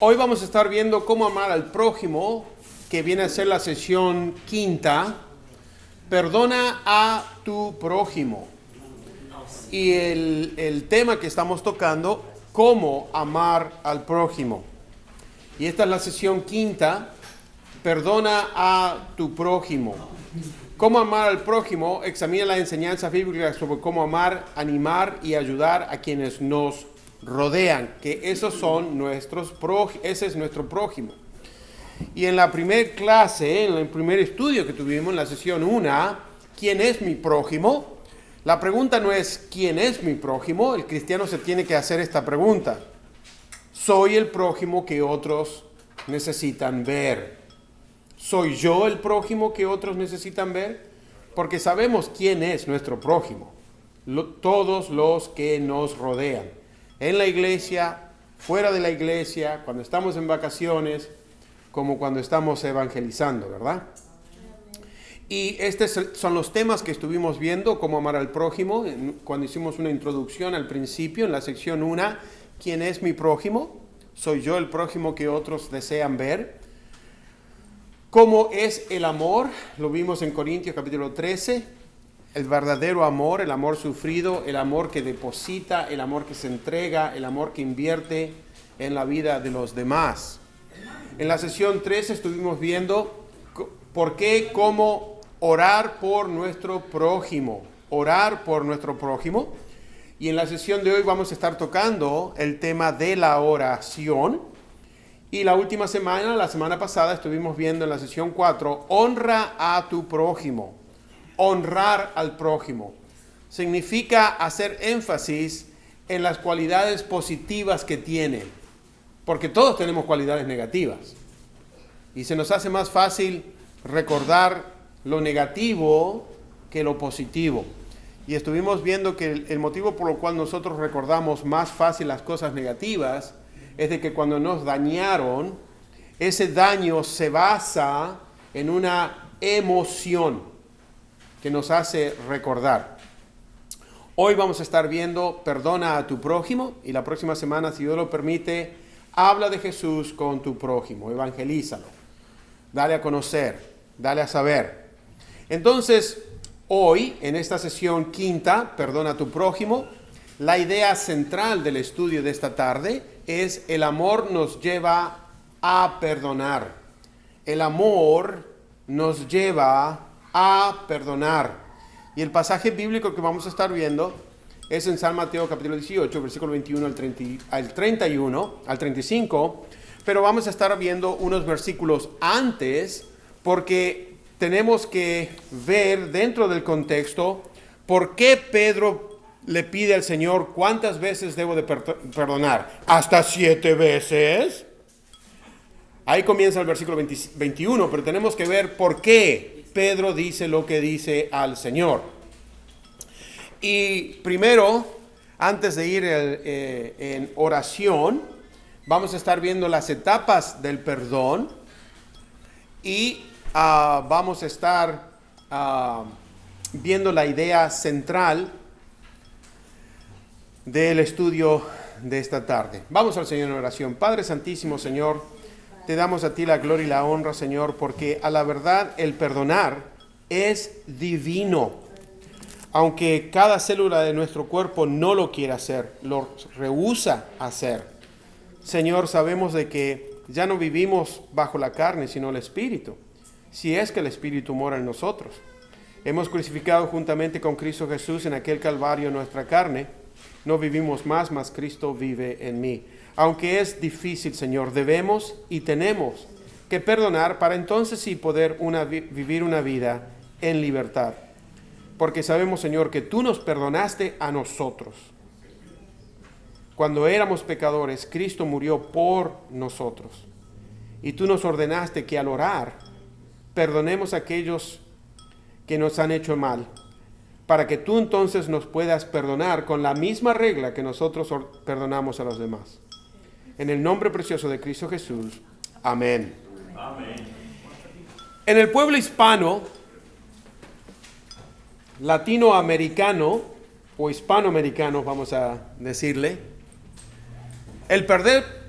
Hoy vamos a estar viendo cómo amar al prójimo, que viene a ser la sesión quinta. Perdona a tu prójimo. Y el tema que estamos tocando, cómo amar al prójimo. Y esta es la sesión quinta, perdona a tu prójimo. Cómo amar al prójimo, examina la enseñanza bíblica sobre cómo amar, animar y ayudar a quienes nos rodean, que esos son ese es nuestro prójimo. Y en la primera clase, en el primer estudio que tuvimos, en la sesión 1, ¿quién es mi prójimo? La pregunta no es ¿quién es mi prójimo? El cristiano se tiene que hacer esta pregunta. ¿Soy el prójimo que otros necesitan ver? ¿Soy yo el prójimo que otros necesitan ver? Porque sabemos quién es nuestro prójimo. Todos los que nos rodean. En la iglesia, fuera de la iglesia, cuando estamos en vacaciones, como cuando estamos evangelizando, ¿verdad? Y estos son los temas que estuvimos viendo, cómo amar al prójimo, cuando hicimos una introducción al principio, en la sección 1, ¿quién es mi prójimo? ¿Soy yo el prójimo que otros desean ver? ¿Cómo es el amor? Lo vimos en Corintios capítulo 13. El verdadero amor, el amor sufrido, el amor que deposita, el amor que se entrega, el amor que invierte en la vida de los demás. En la sesión 3 estuvimos viendo cómo orar por nuestro prójimo. Orar por nuestro prójimo. Y en la sesión de hoy vamos a estar tocando el tema de la oración. Y la última semana, la semana pasada, estuvimos viendo en la sesión 4, honra a tu prójimo. Honrar al prójimo significa hacer énfasis en las cualidades positivas que tiene, porque todos tenemos cualidades negativas y se nos hace más fácil recordar lo negativo que lo positivo. Y estuvimos viendo que el motivo por el cual nosotros recordamos más fácil las cosas negativas es de que cuando nos dañaron, ese daño se basa en una emoción que nos hace recordar. Hoy vamos a estar viendo perdona a tu prójimo, y la próxima semana, si Dios lo permite, habla de Jesús con tu prójimo, evangelízalo, dale a conocer, dale a saber. Entonces, hoy, en esta sesión quinta, perdona a tu prójimo, la idea central del estudio de esta tarde es el amor nos lleva a perdonar. El amor nos lleva a perdonar. Y el pasaje bíblico que vamos a estar viendo es en San Mateo capítulo 18, versículo 21 al 31, al 35, pero vamos a estar viendo unos versículos antes porque tenemos que ver dentro del contexto por qué Pedro le pide al Señor cuántas veces debo de perdonar. ¿Hasta 7 veces? Ahí comienza el versículo 21, pero tenemos que ver por qué Pedro dice lo que dice al Señor. Y primero, antes de ir en oración, vamos a estar viendo las etapas del perdón y vamos a estar viendo la idea central del estudio de esta tarde. Vamos al Señor en oración. Padre Santísimo, Señor, te damos a ti la gloria y la honra, Señor, porque a la verdad el perdonar es divino. Aunque cada célula de nuestro cuerpo no lo quiera hacer, lo rehúsa hacer. Señor, sabemos de que ya no vivimos bajo la carne, sino el Espíritu, si es que el Espíritu mora en nosotros. Hemos crucificado juntamente con Cristo Jesús en aquel Calvario nuestra carne. No vivimos más, mas Cristo vive en mí. Aunque es difícil, Señor, debemos y tenemos que perdonar para entonces sí poder vivir una vida en libertad. Porque sabemos, Señor, que tú nos perdonaste a nosotros. Cuando éramos pecadores, Cristo murió por nosotros. Y tú nos ordenaste que al orar, perdonemos a aquellos que nos han hecho mal, para que tú entonces nos puedas perdonar con la misma regla que nosotros perdonamos a los demás. En el nombre precioso de Cristo Jesús. Amén. Amén. En el pueblo hispano, latinoamericano o hispanoamericano, vamos a decirle, el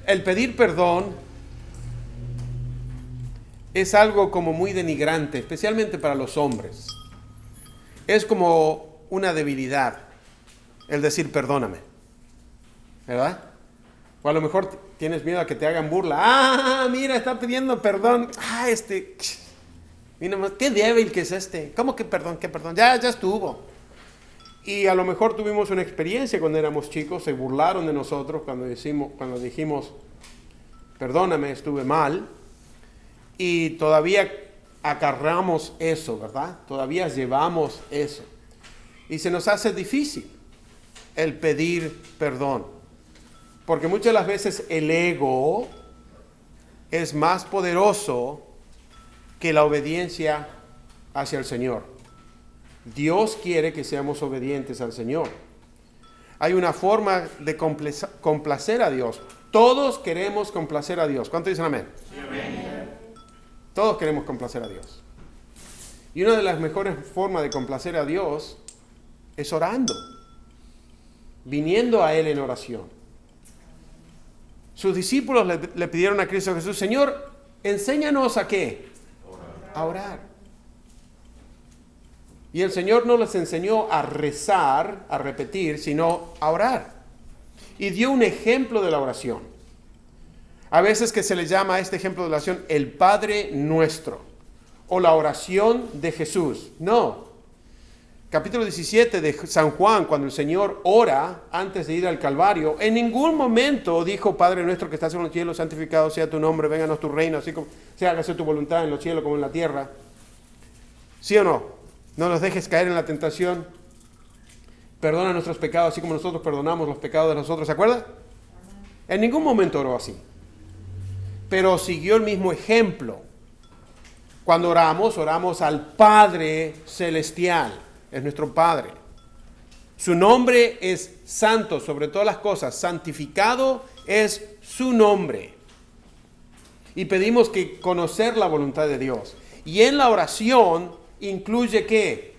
el pedir perdón es algo como muy denigrante, especialmente para los hombres. Es como una debilidad el decir perdóname, ¿verdad? O a lo mejor tienes miedo a que te hagan burla. Mira, está pidiendo perdón. Mira más, qué débil que es este. ¿Cómo que perdón? ¿Qué perdón? Ya estuvo. Y a lo mejor tuvimos una experiencia cuando éramos chicos, se burlaron de nosotros cuando dijimos, perdóname, estuve mal. Y todavía acarreamos eso, ¿verdad? Todavía llevamos eso. Y se nos hace difícil el pedir perdón. Porque muchas de las veces el ego es más poderoso que la obediencia hacia el Señor. Dios quiere que seamos obedientes al Señor. Hay una forma de complacer a Dios. Todos queremos complacer a Dios. ¿Cuántos dicen amén? Sí, amén. Todos queremos complacer a Dios. Y una de las mejores formas de complacer a Dios es orando, viniendo a Él en oración. Sus discípulos le pidieron a Cristo Jesús, Señor, enséñanos a ¿qué? A orar. Y el Señor no les enseñó a rezar, a repetir, sino a orar. Y dio un ejemplo de la oración. A veces que se le llama a este ejemplo de oración el Padre Nuestro o la oración de Jesús. No. Capítulo 17 de San Juan, cuando el Señor ora antes de ir al Calvario, en ningún momento dijo, Padre Nuestro que estás en los cielos, santificado sea tu nombre, vénganos tu reino, así como sea, hágase tu voluntad en los cielos como en la tierra. ¿Sí o no? No nos dejes caer en la tentación. Perdona nuestros pecados, así como nosotros perdonamos los pecados de nosotros. ¿Se acuerda? En ningún momento oró así. Pero siguió el mismo ejemplo. Cuando oramos al Padre Celestial. Es nuestro Padre. Su nombre es santo sobre todas las cosas. Santificado es su nombre. Y pedimos que conocer la voluntad de Dios. Y en la oración incluye ¿qué?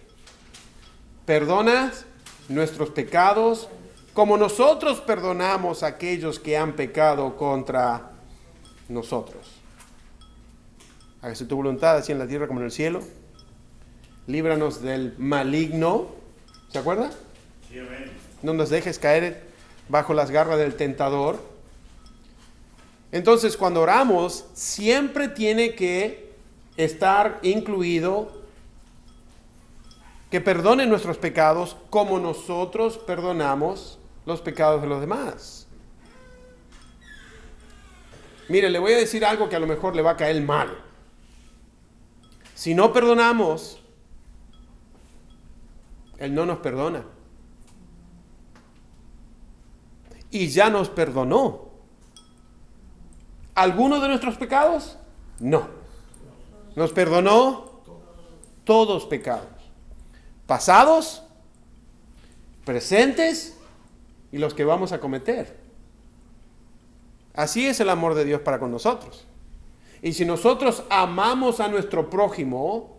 Perdonas nuestros pecados como nosotros perdonamos a aquellos que han pecado contra nosotros. Hágase tu voluntad así en la tierra como en el cielo. Líbranos del maligno. ¿Se acuerda? Sí, amén. No nos dejes caer bajo las garras del tentador. Entonces, cuando oramos, siempre tiene que estar incluido que perdone nuestros pecados como nosotros perdonamos los pecados de los demás. Mire, le voy a decir algo que a lo mejor le va a caer mal. Si no perdonamos, Él no nos perdona. Y ya nos perdonó. ¿Alguno de nuestros pecados? No. Nos perdonó todos pecados. Pasados, presentes y los que vamos a cometer. Así es el amor de Dios para con nosotros. Y si nosotros amamos a nuestro prójimo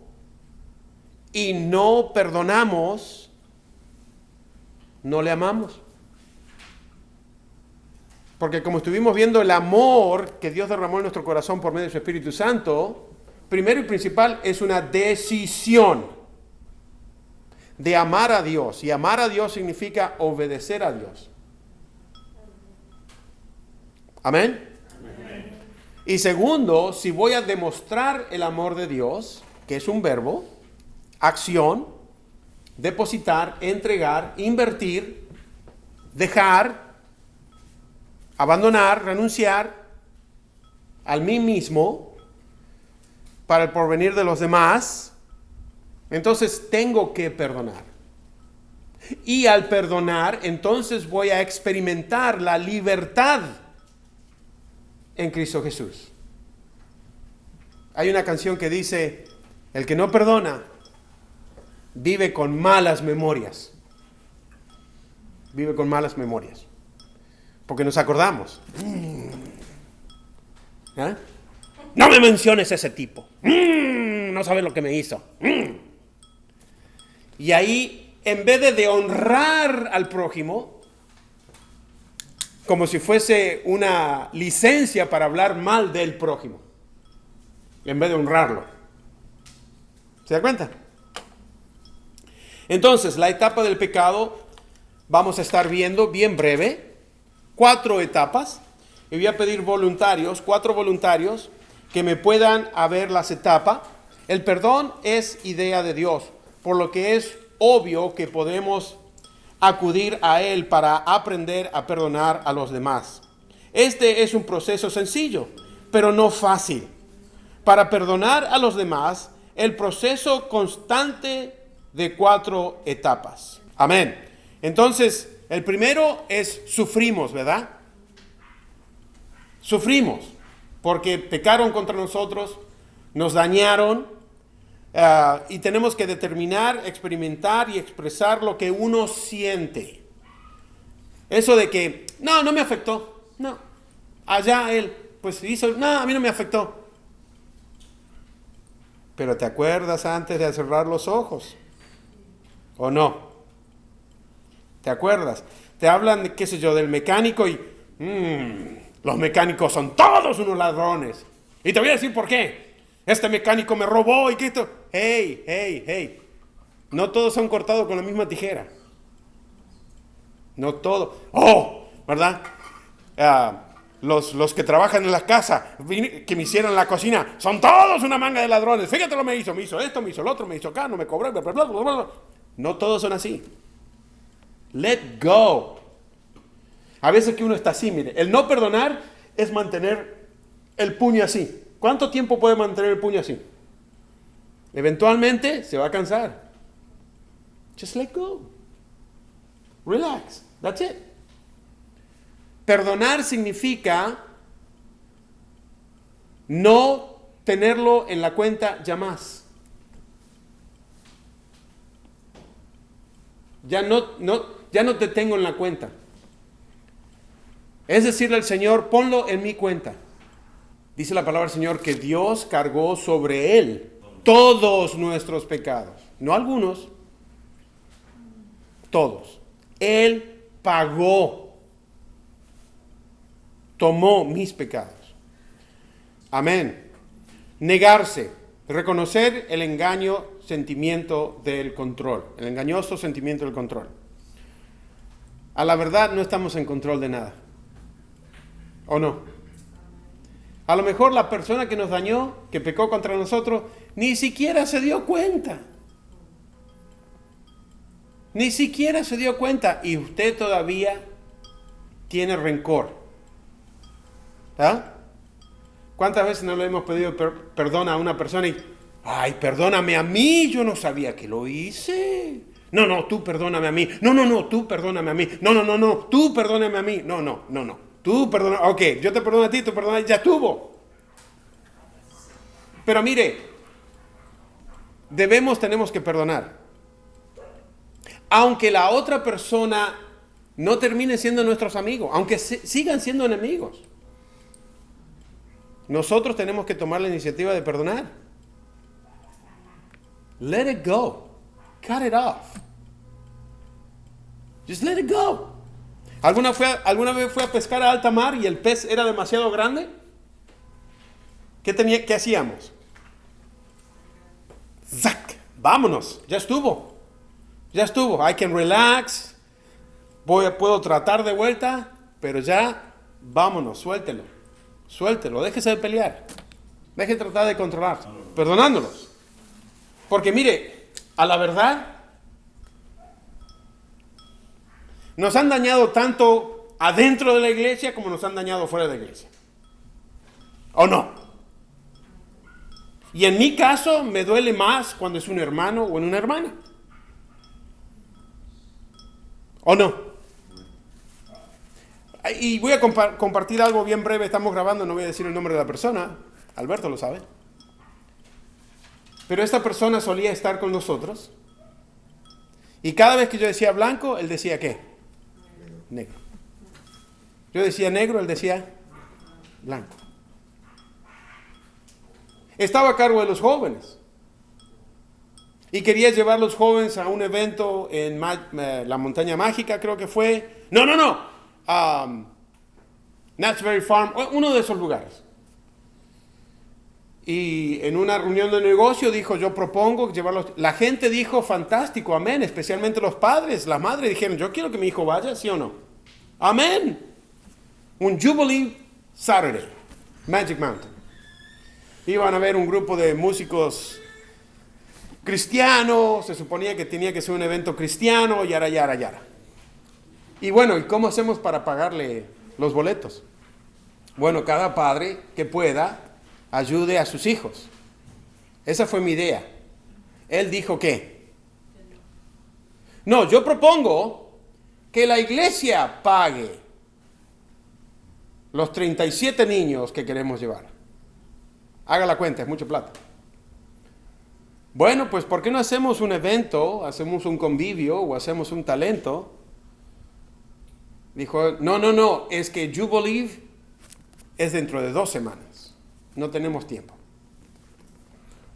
y no perdonamos, no le amamos. Porque como estuvimos viendo el amor que Dios derramó en nuestro corazón por medio de su Espíritu Santo, primero y principal es una decisión de amar a Dios. Y amar a Dios significa obedecer a Dios. ¿Amén? Amén. Y segundo, si voy a demostrar el amor de Dios, que es un verbo, acción, depositar, entregar, invertir, dejar, abandonar, renunciar al mí mismo para el porvenir de los demás, entonces tengo que perdonar. Y al perdonar, entonces voy a experimentar la libertad en Cristo Jesús. Hay una canción que dice, el que no perdona vive con malas memorias. Vive con malas memorias. Porque nos acordamos. ¿Eh? No me menciones ese tipo. No sabes lo que me hizo. Y ahí, en vez de honrar al prójimo, como si fuese una licencia para hablar mal del prójimo, en vez de honrarlo. ¿Se da cuenta? Entonces, la etapa del pecado vamos a estar viendo bien breve, 4 etapas. Y voy a pedir 4 voluntarios que me puedan ver las etapas. El perdón es idea de Dios, por lo que es obvio que podemos acudir a Él para aprender a perdonar a los demás. Este es un proceso sencillo, pero no fácil. Para perdonar a los demás, el proceso constante de 4 etapas. Amén. Entonces, el primero es sufrimos, ¿verdad? Sufrimos porque pecaron contra nosotros, nos dañaron, y tenemos que determinar, experimentar y expresar lo que uno siente. Eso de que, no me afectó, no, allá él, pues hizo, no, a mí no me afectó. Pero ¿te acuerdas antes de cerrar los ojos? ¿O no? ¿Te acuerdas? Te hablan, qué sé yo, del mecánico y los mecánicos son todos unos ladrones. Y te voy a decir por qué. Este mecánico me robó y que esto. Hey. No todos son cortados con la misma tijera. No todos. ¿Verdad? Los que trabajan en la casa, que me hicieron la cocina, son todos una manga de ladrones. Fíjate lo me hizo esto, me hizo el otro, me hizo acá, no me cobró, bla, bla, bla, bla, bla. No todos son así. Let go. A veces que uno está así, mire, el no perdonar es mantener el puño así. ¿Cuánto tiempo puede mantener el puño así? Eventualmente se va a cansar. Just let go. Relax. That's it. Perdonar significa no tenerlo en la cuenta ya más. Ya no te tengo en la cuenta. Es decirle al Señor, ponlo en mi cuenta. Dice la palabra del Señor que Dios cargó sobre Él todos nuestros pecados. No algunos, todos. Él pagó, tomó mis pecados. Amén. Negarse, reconocer el sentimiento del control, el engañoso sentimiento del control. A la verdad no estamos en control de nada. ¿O no? A lo mejor la persona que nos dañó, que pecó contra nosotros, ni siquiera se dio cuenta. Ni siquiera se dio cuenta. Y usted todavía tiene rencor. ¿Ah? ¿Cuántas veces no le hemos pedido perdón a una persona y, ay, perdóname a mí, yo no sabía que lo hice. No, tú perdóname a mí. No, tú perdóname a mí. No, tú perdóname a mí. No. Tú perdona, ok, yo te perdono a ti, tú perdonas, ya estuvo. Pero mire, tenemos que perdonar. Aunque la otra persona no termine siendo nuestros amigos, aunque sigan siendo enemigos. Nosotros tenemos que tomar la iniciativa de perdonar. Let it go. Cut it off. Just let it go. ¿Alguna vez fue a pescar a alta mar y el pez era demasiado grande? ¿Qué hacíamos? ¡Zac! Vámonos, ya estuvo. I can relax. Puedo tratar de vuelta, pero ya, vámonos, suéltelo, déjese de pelear. Deje de tratar de controlar, perdonándolos. Porque mire, a la verdad, nos han dañado tanto adentro de la iglesia como nos han dañado fuera de la iglesia. ¿O no? Y en mi caso me duele más cuando es un hermano o en una hermana. ¿O no? Y voy a compartir algo bien breve. Estamos grabando, no voy a decir el nombre de la persona. Alberto lo sabe. Pero esta persona solía estar con nosotros. Y cada vez que yo decía blanco, él decía ¿qué? Negro. Yo decía negro, él decía blanco. Estaba a cargo de los jóvenes. Y quería llevar a los jóvenes a un evento en la Montaña Mágica, creo que fue. No. Knott's Berry Farm, uno de esos lugares. Y en una reunión de negocio dijo, yo propongo llevarlos. La gente dijo, fantástico, amén, especialmente los padres, las madres dijeron, yo quiero que mi hijo vaya, ¿sí o no? Amén. Un Jubilee Saturday, Magic Mountain. Iban a ver un grupo de músicos cristianos, se suponía que tenía que ser un evento cristiano, yara, yara, yara. Y bueno, ¿y cómo hacemos para pagarle los boletos? Bueno, cada padre que pueda, ayude a sus hijos. Esa fue mi idea. Él dijo ¿qué? No, yo propongo que la iglesia pague los 37 niños que queremos llevar. Haga la cuenta, es mucha plata. Bueno, pues ¿por qué no hacemos un evento, hacemos un convivio o hacemos un talento? Dijo, no, es que Jubilee es dentro de 2 semanas. No tenemos tiempo.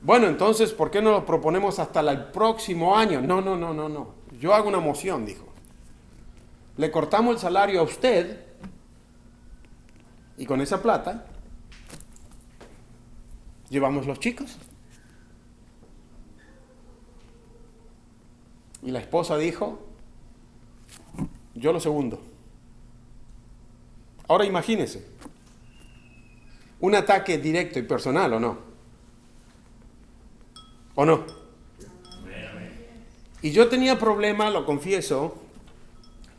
Bueno, entonces, ¿por qué no lo proponemos hasta el próximo año? No. Yo hago una moción, dijo. Le cortamos el salario a usted y con esa plata llevamos los chicos. Y la esposa dijo, yo lo segundo. Ahora imagínese, un ataque directo y personal, ¿o no? ¿O no? Y yo tenía problema, lo confieso,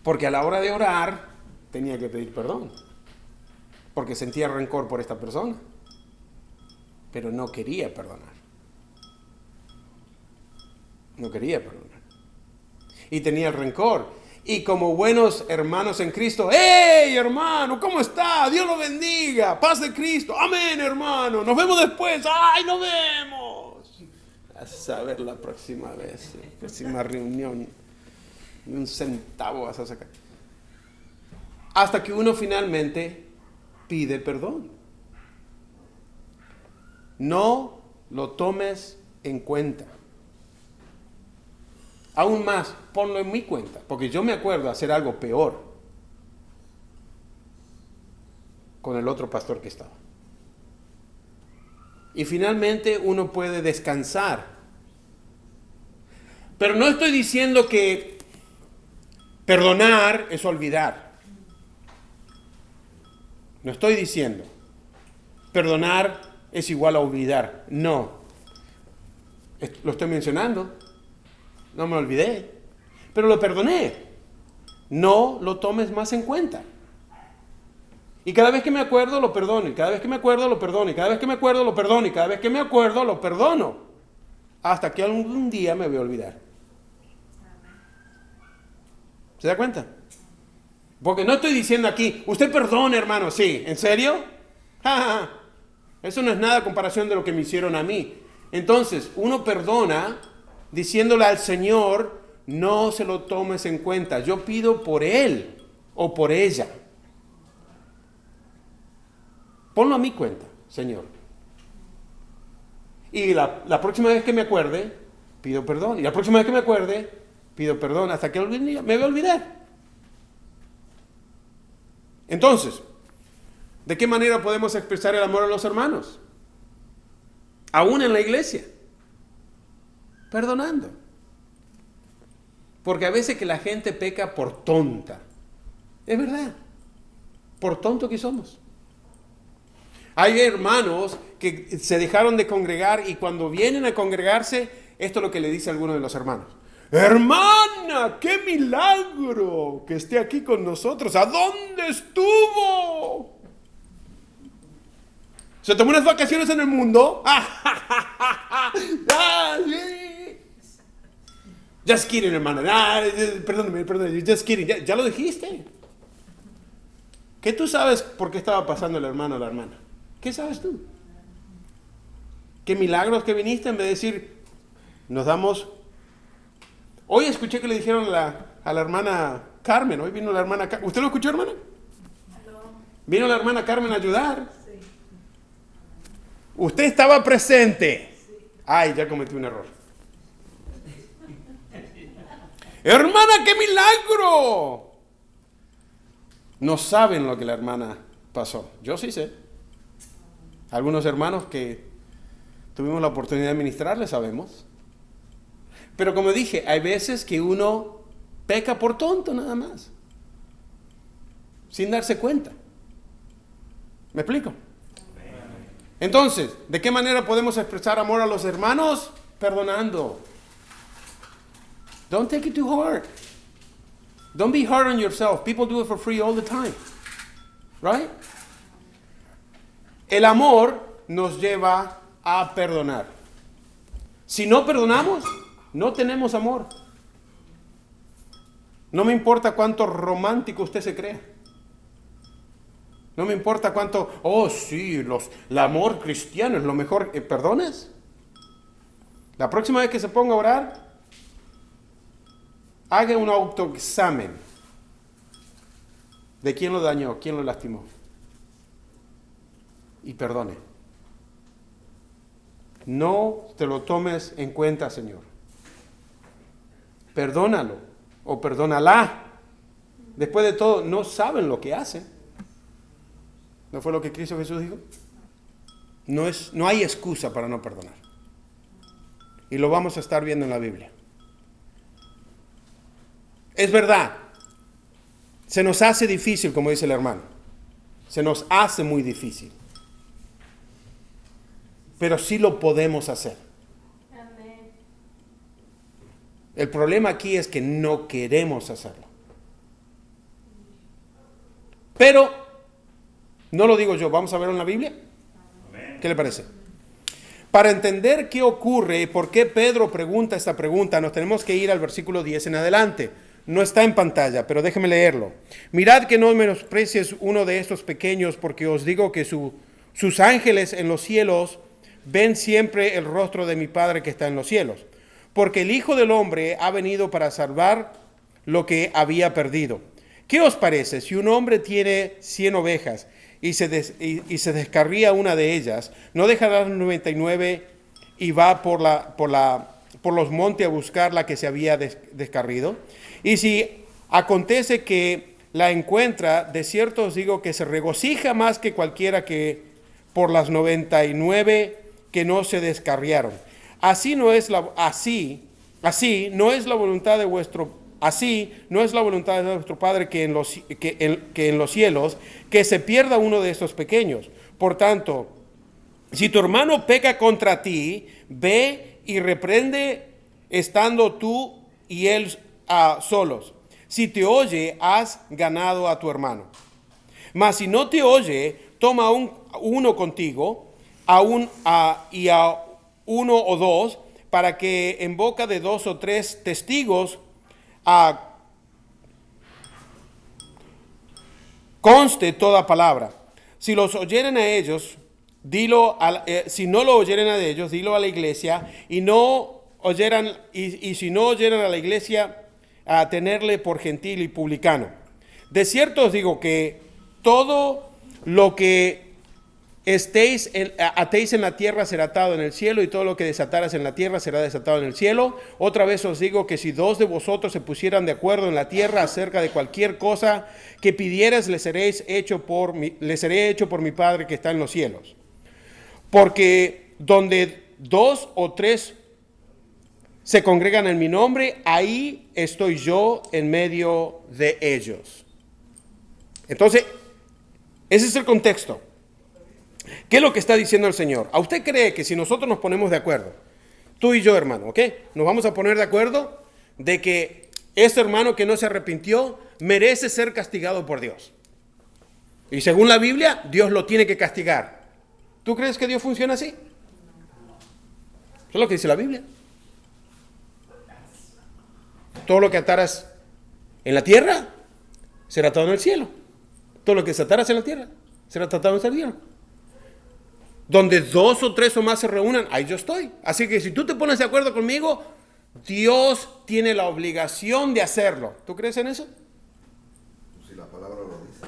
porque a la hora de orar tenía que pedir perdón, porque sentía rencor por esta persona, pero no quería perdonar. No quería perdonar. Y tenía el rencor. Y como buenos hermanos en Cristo, ¡hey, hermano! ¿Cómo está? Dios lo bendiga. Paz de Cristo. Amén, hermano. Nos vemos después. ¡Ay, nos vemos! A saber la próxima vez, la próxima reunión. Ni un centavo vas a sacar. Hasta que uno finalmente pide perdón. No lo tomes en cuenta. Aún más, ponlo en mi cuenta, porque yo me acuerdo hacer algo peor con el otro pastor que estaba. Y finalmente uno puede descansar. Pero no estoy diciendo que perdonar es olvidar. No estoy diciendo perdonar es igual a olvidar. No. Lo estoy mencionando. No me olvidé, pero lo perdoné. No lo tomes más en cuenta. Y cada vez que me acuerdo, lo perdono. Y cada vez que me acuerdo, lo perdono. Y cada vez que me acuerdo, lo perdono. Y cada vez que me acuerdo, lo perdono. Hasta que algún día me voy a olvidar. ¿Se da cuenta? Porque no estoy diciendo aquí, usted perdone, hermano. Sí, ¿en serio? Eso no es nada a comparación de lo que me hicieron a mí. Entonces, uno perdona diciéndole al Señor, no se lo tomes en cuenta. Yo pido por él o por ella. Ponlo a mi cuenta, Señor. Y la próxima vez que me acuerde, pido perdón. Y la próxima vez que me acuerde, pido perdón. Hasta que me voy a olvidar. Entonces, ¿de qué manera podemos expresar el amor a los hermanos? Aún en la iglesia. Perdonando. Porque a veces que la gente peca por tonta. Es verdad. Por tonto que somos. Hay hermanos que se dejaron de congregar y cuando vienen a congregarse, esto es lo que le dice a alguno de los hermanos. Hermana, qué milagro que esté aquí con nosotros. ¿A dónde estuvo? ¿Se tomó unas vacaciones en el mundo? Just kidding, hermana. Perdóname, just kidding. Ya lo dijiste. ¿Qué tú sabes por qué estaba pasando el hermano o la hermana? ¿Qué sabes tú? ¿Qué milagros que viniste en vez de decir, nos damos... Hoy escuché que le dijeron a la hermana Carmen, hoy vino la hermana Carmen. ¿Usted lo escuchó, hermana? No. Vino la hermana Carmen a ayudar. Sí. Usted estaba presente. Sí. Ay, ya cometí un error. ¡Hermana, qué milagro! No saben lo que la hermana pasó? Yo sí sé. Algunos hermanos que tuvimos la oportunidad de ministrarles sabemos. Pero como dije, hay veces que uno peca por tonto nada más, sin darse cuenta. ¿Me explico? Entonces, ¿de qué manera podemos expresar amor a los hermanos? Perdonando. Don't take it too hard. Don't be hard on yourself. People do it for free all the time. Right? El amor nos lleva a perdonar. Si no perdonamos, no tenemos amor. No me importa cuánto romántico usted se cree. No me importa cuánto, oh sí, el amor cristiano es lo mejor. ¿Perdones? La próxima vez que se ponga a orar, haga un autoexamen de quién lo dañó, quién lo lastimó. Y perdone. No te lo tomes en cuenta, Señor. Perdónalo o perdónala. Después de todo, no saben lo que hacen. ¿No fue lo que Cristo Jesús dijo? No hay excusa para no perdonar. Y lo vamos a estar viendo en la Biblia. Es verdad. Se nos hace difícil, como dice el hermano. Se nos hace muy difícil. Pero sí lo podemos hacer. Amén. El problema aquí es que no queremos hacerlo. Pero, no lo digo yo, vamos a verlo en la Biblia. Amén. ¿Qué le parece? Para entender qué ocurre y por qué Pedro pregunta esta pregunta, nos tenemos que ir al versículo 10 en adelante. No está en pantalla, pero déjeme leerlo. Mirad que no menosprecies uno de estos pequeños, porque os digo que sus ángeles en los cielos ven siempre el rostro de mi Padre que está en los cielos. Porque el Hijo del Hombre ha venido para salvar lo que había perdido. ¿Qué os parece? Si un hombre tiene 100 ovejas y se descarría una de ellas, ¿no dejará las 99 y va por los montes a buscar la que se había descarrido? Y si acontece que la encuentra, de cierto os digo que se regocija más que cualquiera que por las 99 que no se descarriaron. Así no es la voluntad de vuestro Padre que en los cielos que se pierda uno de estos pequeños. Por tanto, si tu hermano peca contra ti, ve y reprende estando tú y él solos. Si te oye, has ganado a tu hermano. Mas si no te oye, toma uno contigo y a uno o dos, para que en boca de 2 o 3 testigos conste toda palabra. Si los oyeren a ellos, si no lo oyeren a ellos, dilo a la iglesia, y si no oyeran a la iglesia, a tenerle por gentil y publicano. De cierto os digo que todo lo que atéis en la tierra será atado en el cielo, y todo lo que desataras en la tierra será desatado en el cielo. Otra vez os digo que si 2 de vosotros se pusieran de acuerdo en la tierra acerca de cualquier cosa que pidieras, le seré hecho por mi Padre que está en los cielos. Porque donde 2 o 3 se congregan en mi nombre, ahí estoy yo en medio de ellos. Entonces, ese es el contexto. ¿Qué es lo que está diciendo el Señor? ¿A usted cree que si nosotros nos ponemos de acuerdo, tú y yo, hermano, ¿ok? Nos vamos a poner de acuerdo de que este hermano que no se arrepintió merece ser castigado por Dios? Y según la Biblia, Dios lo tiene que castigar. ¿Tú crees que Dios funciona así? Eso es lo que dice la Biblia. Todo lo que ataras en la tierra será atado en el cielo. Todo lo que desataras en la tierra será atado en el cielo. Donde 2 o 3 o más se reúnan, ahí yo estoy. Así que si tú te pones de acuerdo conmigo, Dios tiene la obligación de hacerlo. ¿Tú crees en eso? Si la palabra lo dice.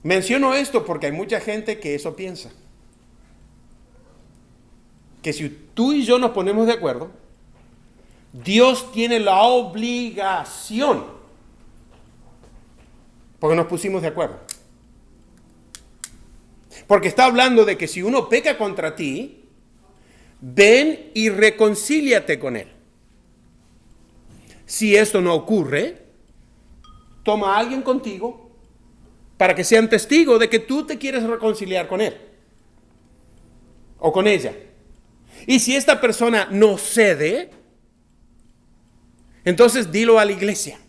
Menciono esto porque hay mucha gente que eso piensa. Que si tú y yo nos ponemos de acuerdo, Dios tiene la obligación Porque nos pusimos de acuerdo. Porque está hablando de que si uno peca contra ti, ven y reconcíliate con él. Si esto no ocurre, toma a alguien contigo para que sean testigos de que tú te quieres reconciliar con él o con ella. Y si esta persona no cede, entonces dilo a la iglesia.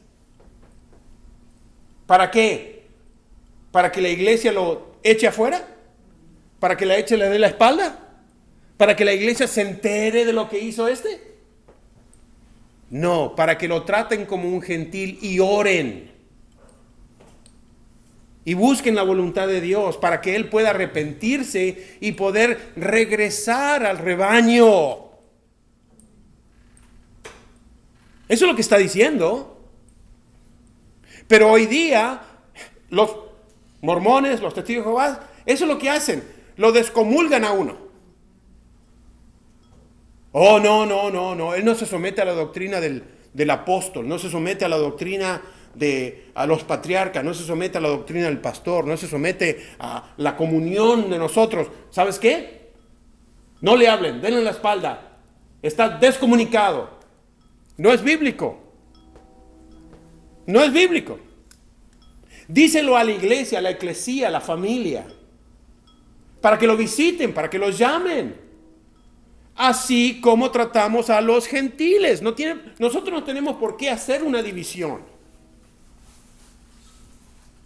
¿Para qué? ¿Para que la iglesia lo eche afuera? ¿Para que la iglesia le dé la espalda? ¿Para que la iglesia se entere de lo que hizo este? No, para que lo traten como un gentil y oren. Y busquen la voluntad de Dios para que él pueda arrepentirse y poder regresar al rebaño. Eso es lo que está diciendo. Pero hoy día, los mormones, los testigos de Jehová, eso es lo que hacen. Lo descomulgan a uno. Oh, no. Él no se somete a la doctrina del apóstol, no se somete a la doctrina a los patriarcas, no se somete a la doctrina del pastor, no se somete a la comunión de nosotros. ¿Sabes qué? No le hablen, denle la espalda. Está descomunicado. No es bíblico. No es bíblico. Díselo a la iglesia, a la eclesía, a la familia, para que lo visiten, para que los llamen. Así como tratamos a los gentiles. Nosotros no tenemos por qué hacer una división.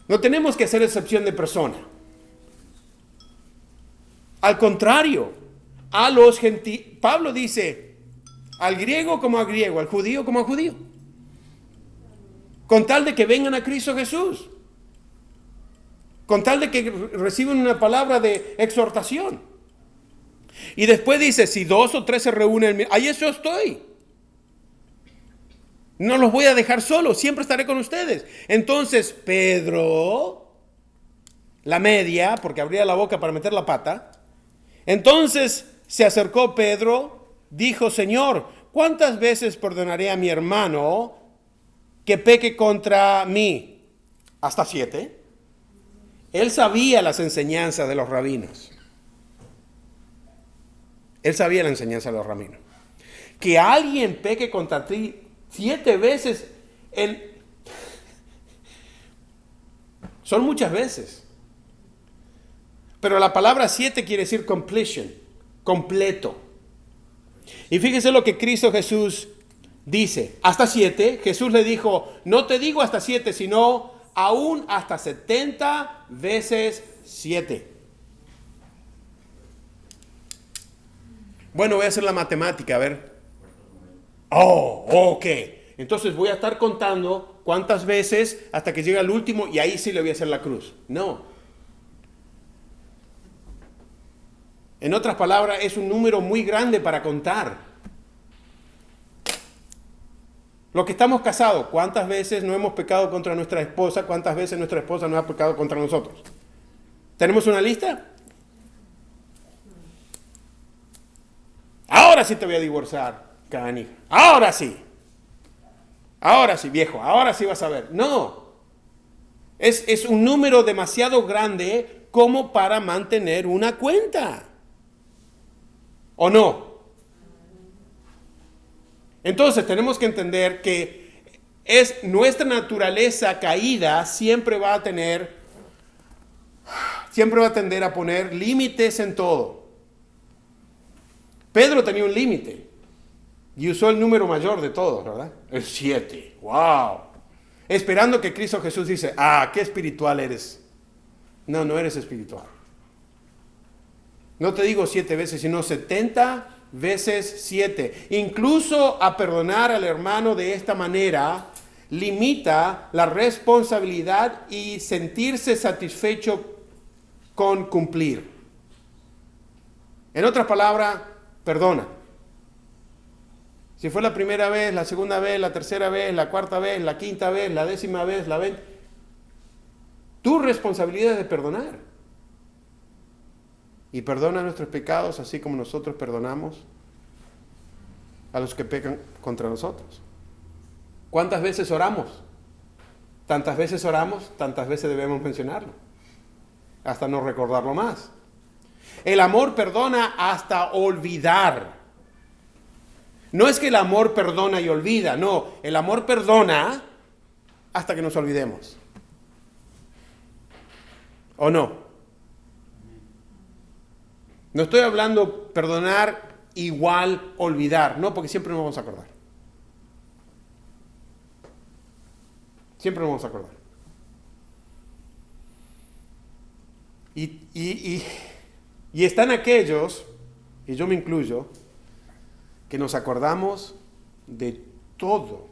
No tenemos que hacer excepción de persona. Al contrario, a los gentiles, Pablo dice, al griego como a griego, al judío como a judío. Con tal de que vengan a Cristo Jesús. Con tal de que reciban una palabra de exhortación. Y después dice, si 2 o 3 se reúnen, ahí yo estoy. No los voy a dejar solos, siempre estaré con ustedes. Entonces Pedro, la media, porque abría la boca para meter la pata. Entonces se acercó Pedro, dijo, Señor, ¿cuántas veces perdonaré a mi hermano que peque contra mí? ¿Hasta 7? Él sabía las enseñanzas de los rabinos. Él sabía la enseñanza de los rabinos. Que alguien peque contra ti 7 veces son muchas veces. Pero la palabra 7 quiere decir completion, completo. Y fíjese lo que Cristo Jesús dice. Hasta 7, Jesús le dijo, no te digo hasta 7, sino aún hasta 70 veces 7. Bueno, voy a hacer la matemática, a ver. Oh, ok. Entonces voy a estar contando cuántas veces hasta que llegue al último y ahí sí le voy a hacer la cruz. No. En otras palabras, es un número muy grande para contar. Los que estamos casados, ¿cuántas veces no hemos pecado contra nuestra esposa? ¿Cuántas veces nuestra esposa no ha pecado contra nosotros? ¿Tenemos una lista? Ahora sí te voy a divorciar, cani. Ahora sí. Ahora sí, viejo. Ahora sí vas a ver. No. Es un número demasiado grande como para mantener una cuenta. ¿O no? Entonces tenemos que entender que es nuestra naturaleza caída siempre va a tender a poner límites en todo. Pedro tenía un límite y usó el número mayor de todos, ¿verdad? El 7. ¡Wow! Esperando que Cristo Jesús dice, qué espiritual eres. No, no eres espiritual. No te digo 7 veces, sino 70 veces 7. Incluso a perdonar al hermano de esta manera limita la responsabilidad y sentirse satisfecho con cumplir. En otras palabras, perdona. Si fue la primera vez, la segunda vez, la tercera vez, la cuarta vez, la quinta vez, la 10ª vez, la 20. Tu responsabilidad es de perdonar. Y perdona nuestros pecados así como nosotros perdonamos a los que pecan contra nosotros. ¿Cuántas veces oramos? Tantas veces oramos, tantas veces debemos mencionarlo, hasta no recordarlo más. El amor perdona hasta olvidar. No es que el amor perdona y olvida, no, el amor perdona hasta que nos olvidemos. ¿O no? No estoy hablando perdonar igual olvidar, no, porque siempre nos vamos a acordar. Siempre nos vamos a acordar. Y están aquellos, y yo me incluyo, que nos acordamos de todo.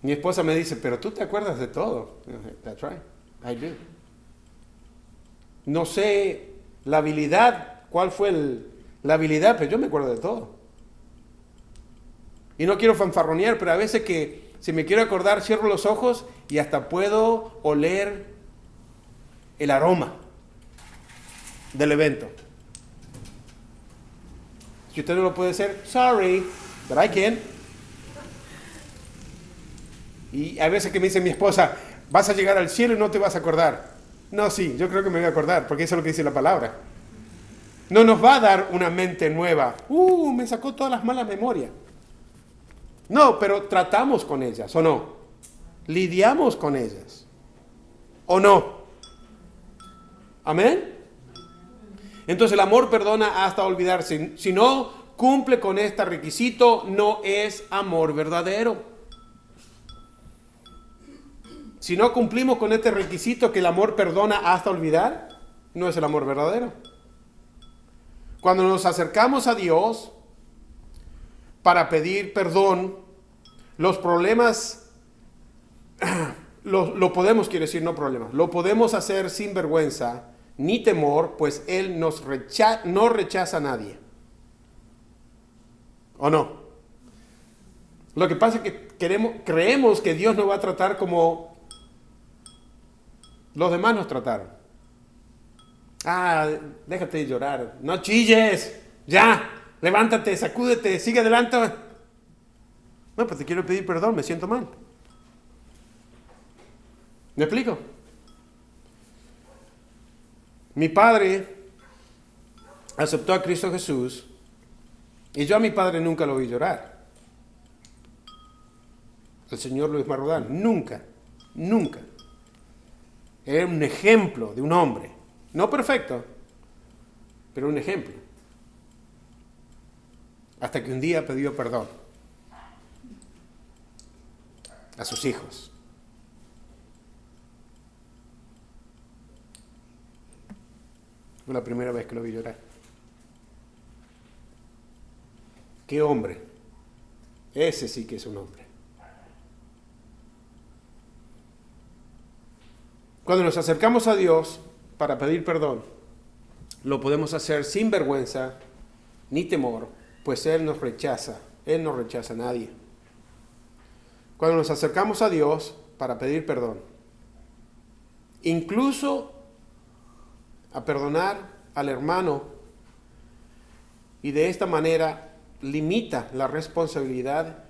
Mi esposa me dice, pero tú te acuerdas de todo. That's right, I do. No sé la habilidad, cuál fue la habilidad, pero yo me acuerdo de todo. Y no quiero fanfarronear, pero a veces que si me quiero acordar, cierro los ojos y hasta puedo oler el aroma del evento. Si usted no lo puede hacer, sorry, but I can. Y hay veces que me dice mi esposa, vas a llegar al cielo y no te vas a acordar. No, sí, yo creo que me voy a acordar, porque eso es lo que dice la palabra. No nos va a dar una mente nueva. Me sacó todas las malas memorias. No, pero tratamos con ellas, ¿o no? Lidiamos con ellas, ¿o no? ¿Amén? Entonces el amor perdona hasta olvidarse. Si no cumple con este requisito, no es amor verdadero. Si no cumplimos con este requisito que el amor perdona hasta olvidar, no es el amor verdadero. Cuando nos acercamos a Dios para pedir perdón, los problemas, lo podemos, quiero decir, no problemas, lo podemos hacer sin vergüenza ni temor, pues Él no rechaza a nadie. ¿O no? Lo que pasa es que creemos que Dios nos va a tratar como los demás nos trataron. Déjate de llorar, no chilles, ya, levántate, sacúdete, sigue adelante. No, pues te quiero pedir perdón, me siento mal. ¿Me explico? Mi padre aceptó a Cristo Jesús y yo a mi padre nunca lo vi llorar. El señor Luis Marrodán, nunca. Era un ejemplo de un hombre, no perfecto, pero un ejemplo. Hasta que un día pidió perdón a sus hijos. Fue la primera vez que lo vi llorar. ¡Qué hombre! Ese sí que es un hombre. Cuando nos acercamos a Dios para pedir perdón, lo podemos hacer sin vergüenza ni temor, pues Él nos rechaza. Él no rechaza a nadie. Cuando nos acercamos a Dios para pedir perdón, incluso a perdonar al hermano, y de esta manera limita la responsabilidad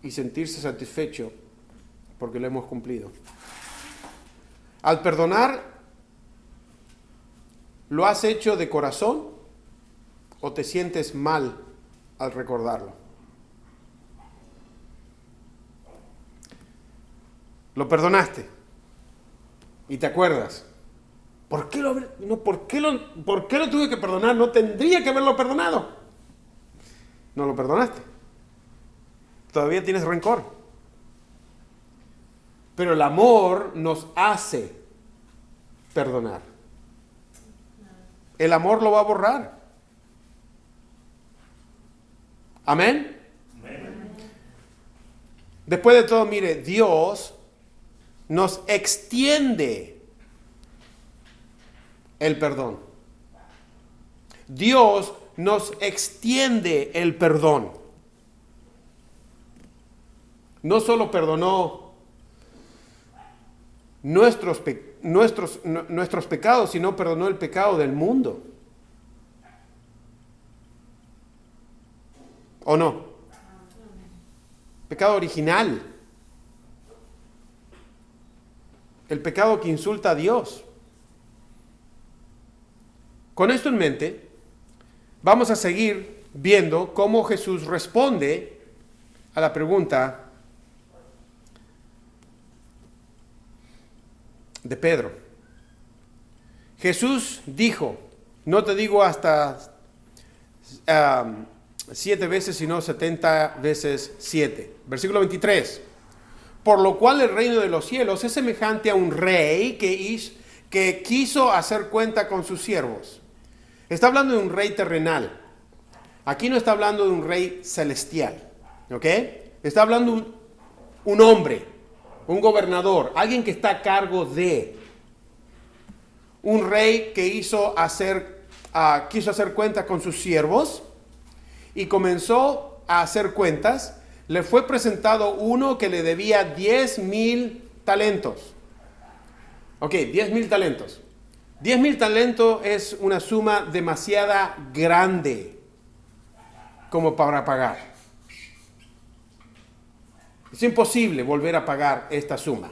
y sentirse satisfecho porque lo hemos cumplido. Al perdonar, ¿lo has hecho de corazón o te sientes mal al recordarlo? Lo perdonaste y te acuerdas. ¿Por qué lo tuve que perdonar? No tendría que haberlo perdonado. No lo perdonaste. Todavía tienes rencor. Pero el amor nos hace perdonar. El amor lo va a borrar. ¿Amén? Después de todo, mire, Dios nos extiende el perdón. Dios nos extiende el perdón. No solo perdonó nuestros pecados, sino perdonó el pecado del mundo. ¿O no? pecado original, el pecado que insulta a Dios. Con esto en mente, vamos a seguir viendo cómo Jesús responde a la pregunta de Pedro. Jesús dijo, no te digo hasta 7 veces, sino 70 veces 7. Versículo 23. Por lo cual el reino de los cielos es semejante a un rey que quiso hacer cuenta con sus siervos. Está hablando de un rey terrenal. Aquí no está hablando de un rey celestial. ¿Ok? Está hablando de un hombre, un gobernador, alguien que está a cargo de. Un rey que quiso hacer cuenta con sus siervos y comenzó a hacer cuentas. Le fue presentado uno que le debía 10,000 talentos. Ok, 10,000 talentos. 10,000 talentos es una suma demasiada grande como para pagar. Es imposible volver a pagar esta suma.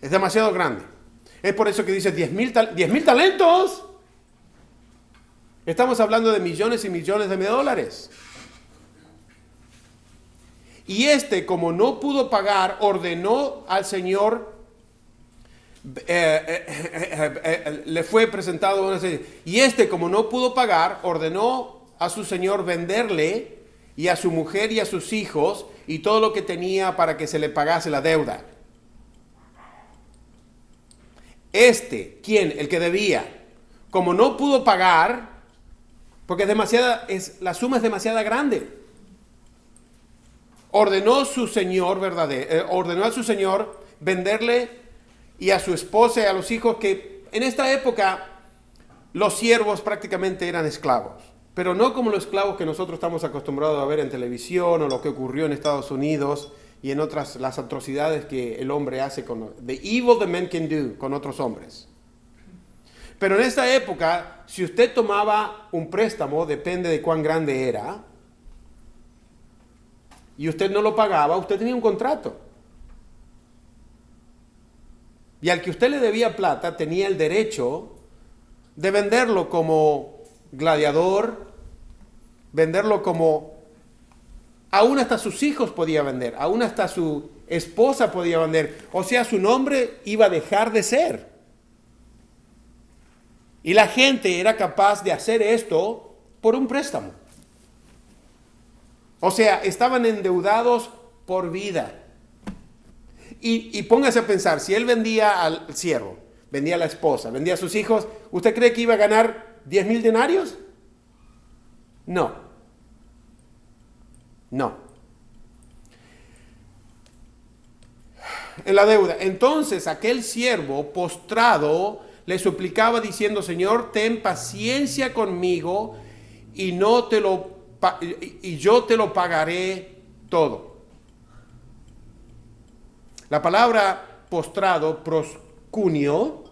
Es demasiado grande. Es por eso que dice 10,000 talentos. Estamos hablando de millones y millones de dólares. Y como no pudo pagar, ordenó al Señor, le fue presentado una serie. Y como no pudo pagar, ordenó a su Señor venderle y a su mujer y a sus hijos y todo lo que tenía para que se le pagase la deuda. ¿Quién? El que debía. Como no pudo pagar, porque la suma es demasiado grande. Ordenó a su señor venderle y a su esposa y a los hijos, que en esta época los siervos prácticamente eran esclavos, pero no como los esclavos que nosotros estamos acostumbrados a ver en televisión o lo que ocurrió en Estados Unidos y en otras, las atrocidades que el hombre hace the evil the men can do con otros hombres. Pero en esta época, si usted tomaba un préstamo, depende de cuán grande era, y usted no lo pagaba, usted tenía un contrato. Y al que usted le debía plata, tenía el derecho de venderlo como gladiador, venderlo como, aún hasta sus hijos podía vender, aún hasta su esposa podía vender. O sea, su nombre iba a dejar de ser. Y la gente era capaz de hacer esto por un préstamo. O sea, estaban endeudados por vida. Y póngase a pensar, si él vendía al siervo, vendía a la esposa, vendía a sus hijos, ¿usted cree que iba a ganar 10,000 denarios? No. En la deuda. Entonces aquel siervo postrado le suplicaba diciendo, Señor, ten paciencia conmigo y yo te lo pagaré todo. La palabra postrado, proscunio,